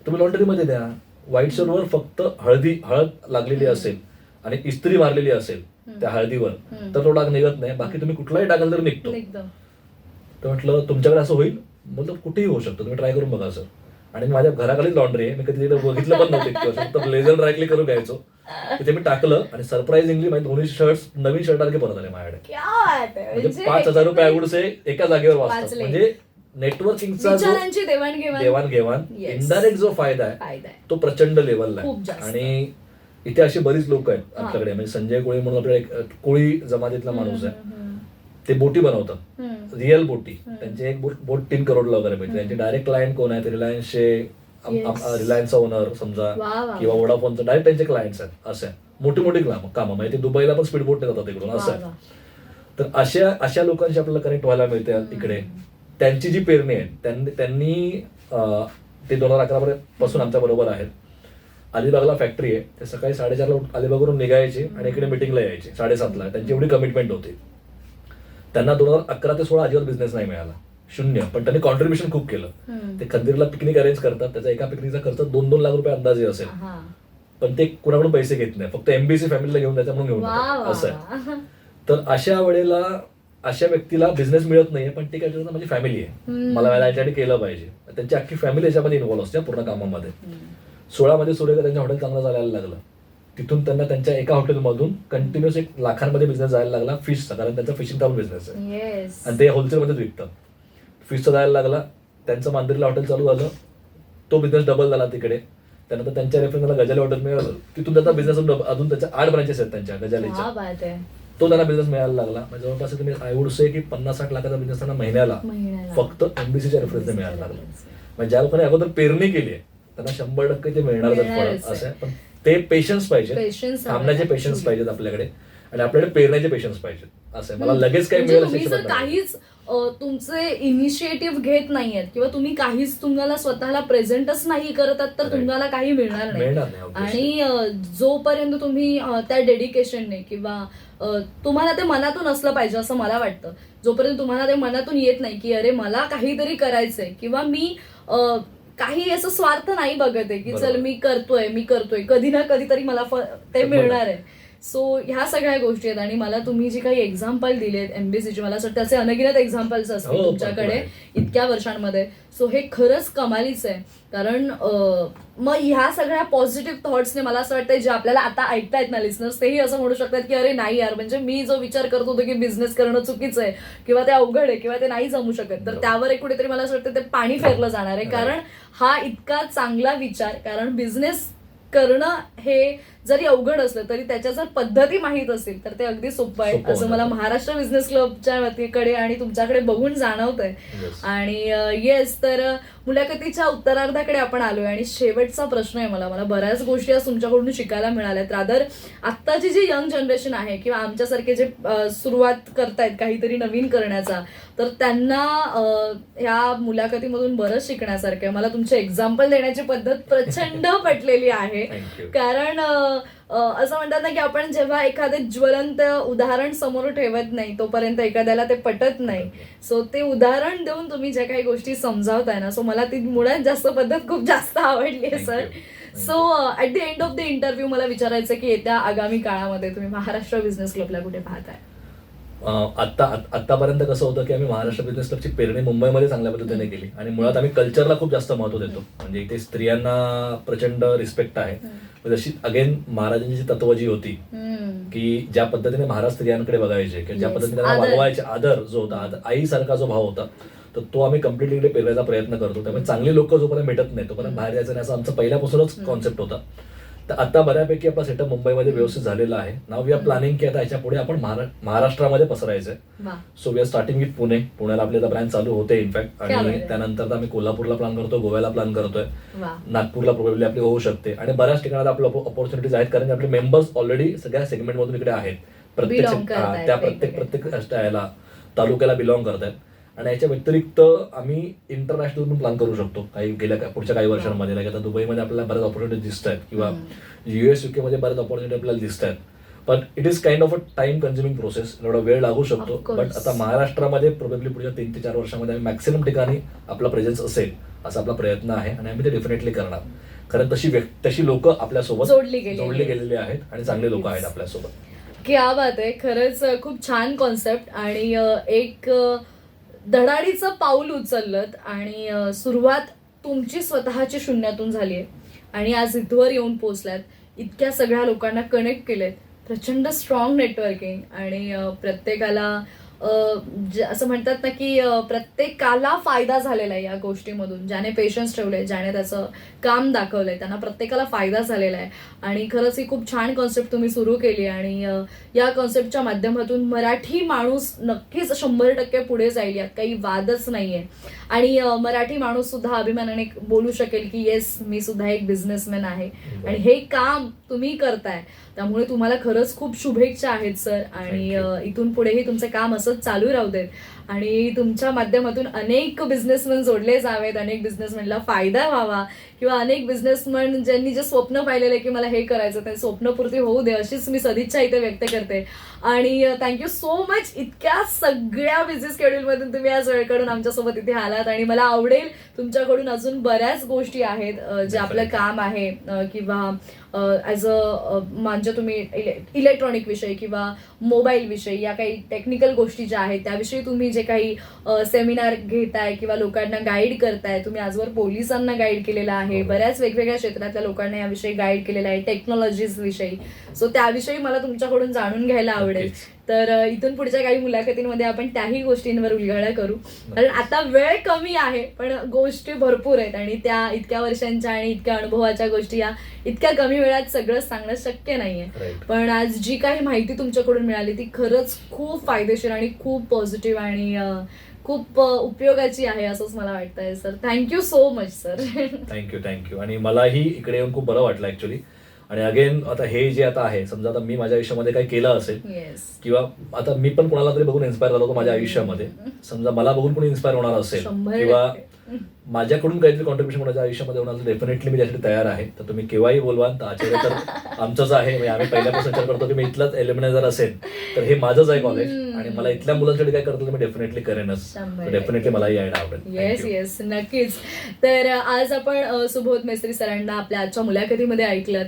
तुम्ही लॉन्ड्रीमध्ये द्या. व्हाईट शर्टवर फक्त हळद लागलेली असेल आणि इस्त्री मारलेली असेल त्या हळदीवर तर तो डाग निघत नाही, बाकी तुम्ही कुठलाही डाग जर निघतो. तर म्हटलं तुमच्याकडे असं होईल, मतलब कुठेही होऊ शकतं, तुम्ही ट्राय करून बघा सर. आणि माझ्या घराखाली लॉन्ड्री आहे, मी कधी बघितलं पण नव्हतं, फक्त लेझर ड्रायक्ली करून घ्यायचो. तिथे मी टाकलं आणि सरप्राइझिंगली माझे दोन्ही शर्ट्स नवीन शर्ट परत आले माझ्याकडे. म्हणजे 5,000 रुपये आयवुड एका जागेवर वाचतात. म्हणजे नेटवर्किंगचा देवाणघेवाण इनडायरेक्ट जो फायदा आहे तो प्रचंड लेवलला आहे. आणि इथे अशी बरीच लोक आहेत आपल्याकडे, म्हणजे संजय कोळी म्हणून आपल्या एक कोळी जमातीतला माणूस आहे, ते बोटी बनवतात, रिअल बोटी. त्यांचे एक बोट 3 करोडला वगैरे भेटते. त्यांचे डायरेक्ट क्लायंट कोण आहे, ते रिलायन्सचा ओनर समजा किंवा वोडाफोनचा डायरेक्ट त्यांचे क्लायंट्स आहेत. असं मोठी मोठी कामं, म्हणजे ते दुबईला पण स्पीड बोटने जातात तिकडून, असं आहे. तर अशा लोकांशी आपल्याला कनेक्ट व्हायला मिळते इकडे. त्यांची जी पेरणी आहे त्यांनी ते 2011 पासून आमच्या बरोबर आहेत. अलिबागला फॅक्टरी आहे, ते सकाळी 4:30ला अलिबागवरून निघायचे आणि इकडे मिटिंगला यायचे 7:30ला. त्यांची एवढी कमिटमेंट होती. त्यांना 2011 ते 16 अजिबात बिझनेस नाही मिळाला, 0. पण त्यांनी कॉन्ट्रीब्युशन खूप केलं. ते खंदीरला पिकनिक अरेंज करतात, त्याचा एका पिकनिकचा खर्च 2-2 लाख रुपये अंदाजे असेल, पण ते कुणाकडून पैसे घेत नाही, फक्त एमबीसी फॅमिलीला घेऊन त्याच्या म्हणून घेऊन असं आहे. तर अशा वेळेला अशा व्यक्तीला बिझनेस मिळत नाहीये, पण ते काय करतात, माझी फॅमिली आहे, मला याच्यासाठी केलं पाहिजे. त्यांची अख्खी फॅमिली याच्यामध्ये इन्व्हॉल्व्ह असते पूर्ण कामामध्ये. 16 मध्ये सूर्य त्यांच्या हॉटेल चांगलं चालायला लागलं. तिथून त्यांना त्यांच्या एका हॉटेलमधून कंटिन्युअस 1 लाखांमध्ये बिझनेस जायला लागला फिशचा, कारण त्यांचा फिशिंग टाऊन बिझनेस आहे आणि ते होलसेलमध्येच विकतात. फिशचा जायला लागला, त्यांचं मांदिरला हॉटेल चालू झालं, तो बिझनेस डबल झाला तिकडे. त्यानंतर त्यांच्या रेफरन्सला गजाली हॉटेल मिळालं, तिथून त्याचा बिझनेस अजून त्याच्या 8 ब्रांचेस आहेत त्यांच्या गजालीच्या, तो त्यांना बिझनेस मिळायला लागला. म्हणजे जवळपास तुम्ही आय वुड से की 50-60 लाखाचा बिझनेस त्यांना महिन्याला फक्त एमबीसीच्या रेफरन्सने मिळायला लागला. म्हणजे ज्या लोकांनी अगोदर पेरणी केली आहे त्यांना 100% ते मिळणारच असं आहे. पण ते पेशन्स पाहिजे, थांबण्याचे पेशन्स पाहिजेत आपल्याकडे, आणि आपल्याकडे पेरण्याचे पेशन्स पाहिजेत. असं मला लगेच काही मिळेल काहीच तुमचे इनिशिएटिव्ह घेत नाहीयेत किंवा तुम्ही काहीच तुम्हाला स्वतःला प्रेझेंटच नाही करत आहात तर तुम्हाला काही मिळणार नाही. आणि जोपर्यंत तुम्ही त्या डेडिकेशनने किंवा तुम्हाला ते मनातून असलं पाहिजे असं मला वाटतं, जोपर्यंत तुम्हाला ते मनातून येत नाही की अरे मला काहीतरी करायचंय किंवा मी काही असं स्वार्थ नाही बघत आहे की चल मी करतोय कधी ना कधीतरी मला ते मिळणार आहे. सो ह्या सगळ्या गोष्टी आहेत. आणि मला तुम्ही जी काही एक्झाम्पल दिलेत एमबीसीची, मला असं वाटतं त्याचे अनगिनत एक्झाम्पल्स असतील हो, तुमच्याकडे भरपूर इतक्या वर्षांमध्ये. सो हे खरंच कमालीच आहे. कारण मग ह्या सगळ्या पॉझिटिव्ह थॉट्सने मला असं वाटतं जे आपल्याला आता ऐकतायत ना लिस्नर्स, तेही असं म्हणू शकतात की अरे नाही यार, म्हणजे मी जो विचार करत होतो की बिझनेस करणं चुकीचं आहे किंवा ते अवघड आहे किंवा ते नाही जमू शकत, तर त्यावर एक कुठेतरी मला असं वाटतं ते पाणी फेरलं जाणार आहे. कारण हा इतका चांगला विचार, कारण बिझनेस करणं हे जरी अवघड असलं तरी त्याच्या जर पद्धती माहीत असतील तर ते अगदी सोपं आहे, असं मला महाराष्ट्र बिझनेस क्लबच्या वतीकडे आणि तुमच्याकडे बघून जाणवतंय. आणि येस, तर मुलाखतीच्या उत्तरार्धाकडे आपण आलोय आणि शेवटचा प्रश्न आहे. मला बऱ्याच गोष्टी आज तुमच्याकडून शिकायला मिळाल्यात. रादर आत्ताची जी यंग जनरेशन आहे किंवा आमच्यासारखे जे सुरुवात करतायत काहीतरी नवीन करण्याचा, तर त्यांना ह्या मुलाखतीमधून बरंच शिकण्यासारखं आहे. मला तुमचे एक्झाम्पल देण्याची पद्धत प्रचंड पटलेली आहे. कारण असं म्हणतात ना की आपण जेव्हा एखादे ज्वलंत उदाहरण समोर ठेवत नाही तोपर्यंत एखाद्याला ते पटत नाही. सो ते उदाहरण देऊन तुम्ही ज्या काही गोष्टी समजावताय ना, सो मला ती मुळात जास्त पद्धत खूप जास्त आवडली आहे sir. So at the end of the interview मला विचारायचं की येत्या आगामी काळामध्ये तुम्ही महाराष्ट्र बिझनेस क्लबला कुठे पाहताय? आतापर्यंत कसं होतं की आम्ही महाराष्ट्र बिझनेस क्लबची पेरणी मुंबईमध्ये चांगल्या पद्धतीने केली आणि मुळात आम्ही कल्चरला खूप जास्त महत्व देतो. म्हणजे इथे स्त्रियांना प्रचंड रिस्पेक्ट आहे. जशी अगेन महाराजांची जी तत्व जी होती की ज्या पद्धतीने महाराज स्त्रियांकडे बघायचे किंवा ज्या पद्धतीने त्यांना वागवायचे, आदर जो होता, आईसारखा जो भाव होता, तर तो आम्ही कम्प्लिटली इकडे पेरवायचा प्रयत्न करतो. त्यामुळे चांगली लोक जोपर्यंत भेटत नाही तोपर्यंत बाहेर जायचं नाही, असं आमचा पहिल्यापासूनच कॉन्सेप्ट होता. तर आता बऱ्यापैकी आपला सेटअप मुंबईमध्ये व्यवस्थित झालेला आहे. नाव वी आर प्लॅनिंग की आता याच्या पुढे आपण महाराष्ट्रामध्ये पसरायचंय. So we are starting with पुण्याला आपली आता ब्रँच चालू होते इनफॅक्ट, आणि त्यानंतर आम्ही कोल्हापूरला प्लॅन करतोय, गोव्याला प्लॅन करतोय, नागपूरला प्रोबेबली आपली होऊ शकते आणि बऱ्याच ठिकाणी आपल्या ऑपॉर्च्युनिटीज आहेत कारण आपले मेंबर्स ऑलरेडी सगळ्या सेगमेंट मधून इकडे आहेत. प्रत्येक तालुक्याला बिलॉंग करतायत. आणि याच्या व्यतिरिक्त आम्ही इंटरनॅशनल पण प्लॅन करू शकतो पुढच्या काही वर्षांमध्ये. आता दुबईमध्ये आपल्याला बऱ्याच ऑपॉर्च्युनिटी दिसत आहेत किंवा US UK मध्ये बऱ्याच ऑपॉर्च्युनिटी आपल्याला दिसत आहेत. पण it is kind of a time consuming process, एवढा वेळ लागू शकतो. बट आता महाराष्ट्रामध्ये प्रोबेबली पुढच्या 3 ते 4 वर्षामध्ये आम्ही मॅक्सिमम ठिकाणी आपला प्रेझेन्स असेल असा आपला प्रयत्न आहे आणि आम्ही ते डेफिनेटली करणार. कारण तशी लोक आपल्यासोबत जोडली गेलेली आहेत आणि चांगले लोक आहेत आपल्यासोबत. क्या बात आहे, खरंच खूप छान कॉन्सेप्ट. आणि एक धडाडीचं पाऊल उचललं आणि सुरुवात तुमची स्वतःची शून्यातून झाली आहे आणि आज इथवर येऊन पोहोचल्यात. इतक्या सगळ्या लोकांना कनेक्ट केलेत, प्रचंड स्ट्रॉंग नेटवर्किंग आणि प्रत्येकाला असं म्हणतात ना की प्रत्येकाला फायदा झालेला आहे या गोष्टीमधून. ज्याने पेशन्स ठेवले, ज्याने त्याचं काम दाखवलंय, त्यांना प्रत्येकाला फायदा झालेला आहे. आणि खरंच ही खूप छान कॉन्सेप्ट तुम्ही सुरू केली आणि या कॉन्सेप्टच्या माध्यमातून मराठी माणूस नक्कीच 100% पुढे जाईल, यात काही वादच नाहीये. आणि मराठी माणूस सुद्धा अभिमानाने बोलू शकेल की येस, मी सुद्धा एक बिझनेसमॅन आहे आणि हे काम तुम्ही करताय. त्यामुळे तुम्हाला खरंच खूप शुभेच्छा आहेत सर. आणि इथून पुढेही तुमचं काम असंच चालू राहू देत आणि तुमच्या माध्यमातून अनेक बिझनेसमॅन जोडले जावेत, अनेक बिझनेसमॅनला फायदा व्हावा किंवा अनेक बिझनेसमॅन ज्यांनी जे स्वप्न पाहिलेले की मला हे करायचं ते स्वप्नपूर्ती होऊ दे, अशीच मी सदिच्छा इथे व्यक्त करते. आणि थँक्यू सो मच. इतक्या सगळ्या बिझी स्केड्यूलमधून तुम्ही आज वेळ काढून आमच्यासोबत इथे आलात आणि मला आवडेल तुमच्याकडून अजून बऱ्याच गोष्टी आहेत जे आपलं काम आहे किंवा ॲज म्हणजे तुम्ही इलेक्ट्रॉनिक विषय किंवा मोबाईल विषय या काही टेक्निकल गोष्टी ज्या आहेत त्याविषयी तुम्ही जे काही सेमिनार घेताय किंवा लोकांना गाईड करताय. तुम्ही आजवर पोलिसांना गाईड केलेलं आहे, बऱ्याच वेगवेगळ्या क्षेत्रातल्या लोकांना याविषयी गाईड केलेलं आहे, टेक्नॉलॉजीज विषयी. सो त्याविषयी मला तुमच्याकडून जाणून घ्यायला आवडेल. तर इथून पुढच्या काही मुलाखतींमध्ये आपण त्याही गोष्टींवर उलगडा करू. कारण आता वेळ कमी आहे पण गोष्टी भरपूर आहेत आणि त्या इतक्या वर्षांच्या आणि इतक्या अनुभवाच्या गोष्टी या इतक्या कमी वेळात सगळं सांगणं शक्य नाहीये. पण आज जी काही माहिती तुमच्याकडून मिळाली ती खरंच खूप फायदेशीर आणि खूप पॉझिटिव्ह आणि खूप उपयोगाची आहे असंच मला वाटतंय sir. Thank you so much sir. Thank you. आणि मलाही इकडे येऊन खूप बरं वाटलं ऍक्च्युली. आणि अगेन आता हे जे आता आहे, समजा आता मी माझ्या आयुष्यामध्ये काही केलं असेल किंवा आता मी पण कोणाला तरी बघून इन्स्पायर झालो होतो माझ्या आयुष्यामध्ये, समजा मला बघून कोणी इन्स्पायर होणार असेल किंवा माझ्याकडून काहीतरी कॉन्ट्रीब्युशन कोणाच्या आयुष्यामध्ये होणार, डेफिनेटली मी त्यासाठी तयार आहे. तर तुम्ही केव्हाही बोलवाल. तर आचार्य तर आमचंच आहे, म्हणजे आम्ही पहिल्यापासून विचार करतो की मी इथलाच एलिमिनायझर असेल तर हे माझंच आहे कॉलेज आणि मला इथल्या मुलांसाठी काय करतो मी डेफिनेटली करेनच. 100%. डेफिनेटली मला यायला आवडेल. Yes Thank you. येस नक्कीच. तर आज आपण सुबोध मेस्त्री सरांना आपल्या आजच्या मुलाखतीमध्ये ऐकलं.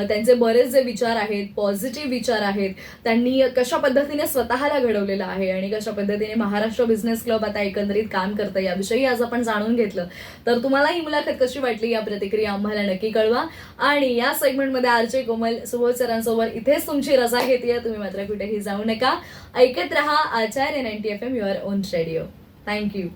त्यांचे बरेच जे विचार आहेत, पॉझिटिव्ह विचार आहेत, त्यांनी कशा पद्धतीने स्वतःला घडवलेलं आहे आणि कशा पद्धतीने महाराष्ट्र बिझनेस क्लब आता एकंदरीत काम करतं याविषयी आज आपण जाणून घेतलं. तर तुम्हाला ही मुलाखत कशी वाटली या प्रतिक्रिया आम्हाला नक्की कळवा. आणि या सेगमेंटमध्ये आरजे कोमल सुबोध सरांसोबत इथेच तुमची रजा घेते. तुम्ही मात्र कुठेही जाऊ नका. ऐकत रहा Acharya 90 FM your own radio. Thank you.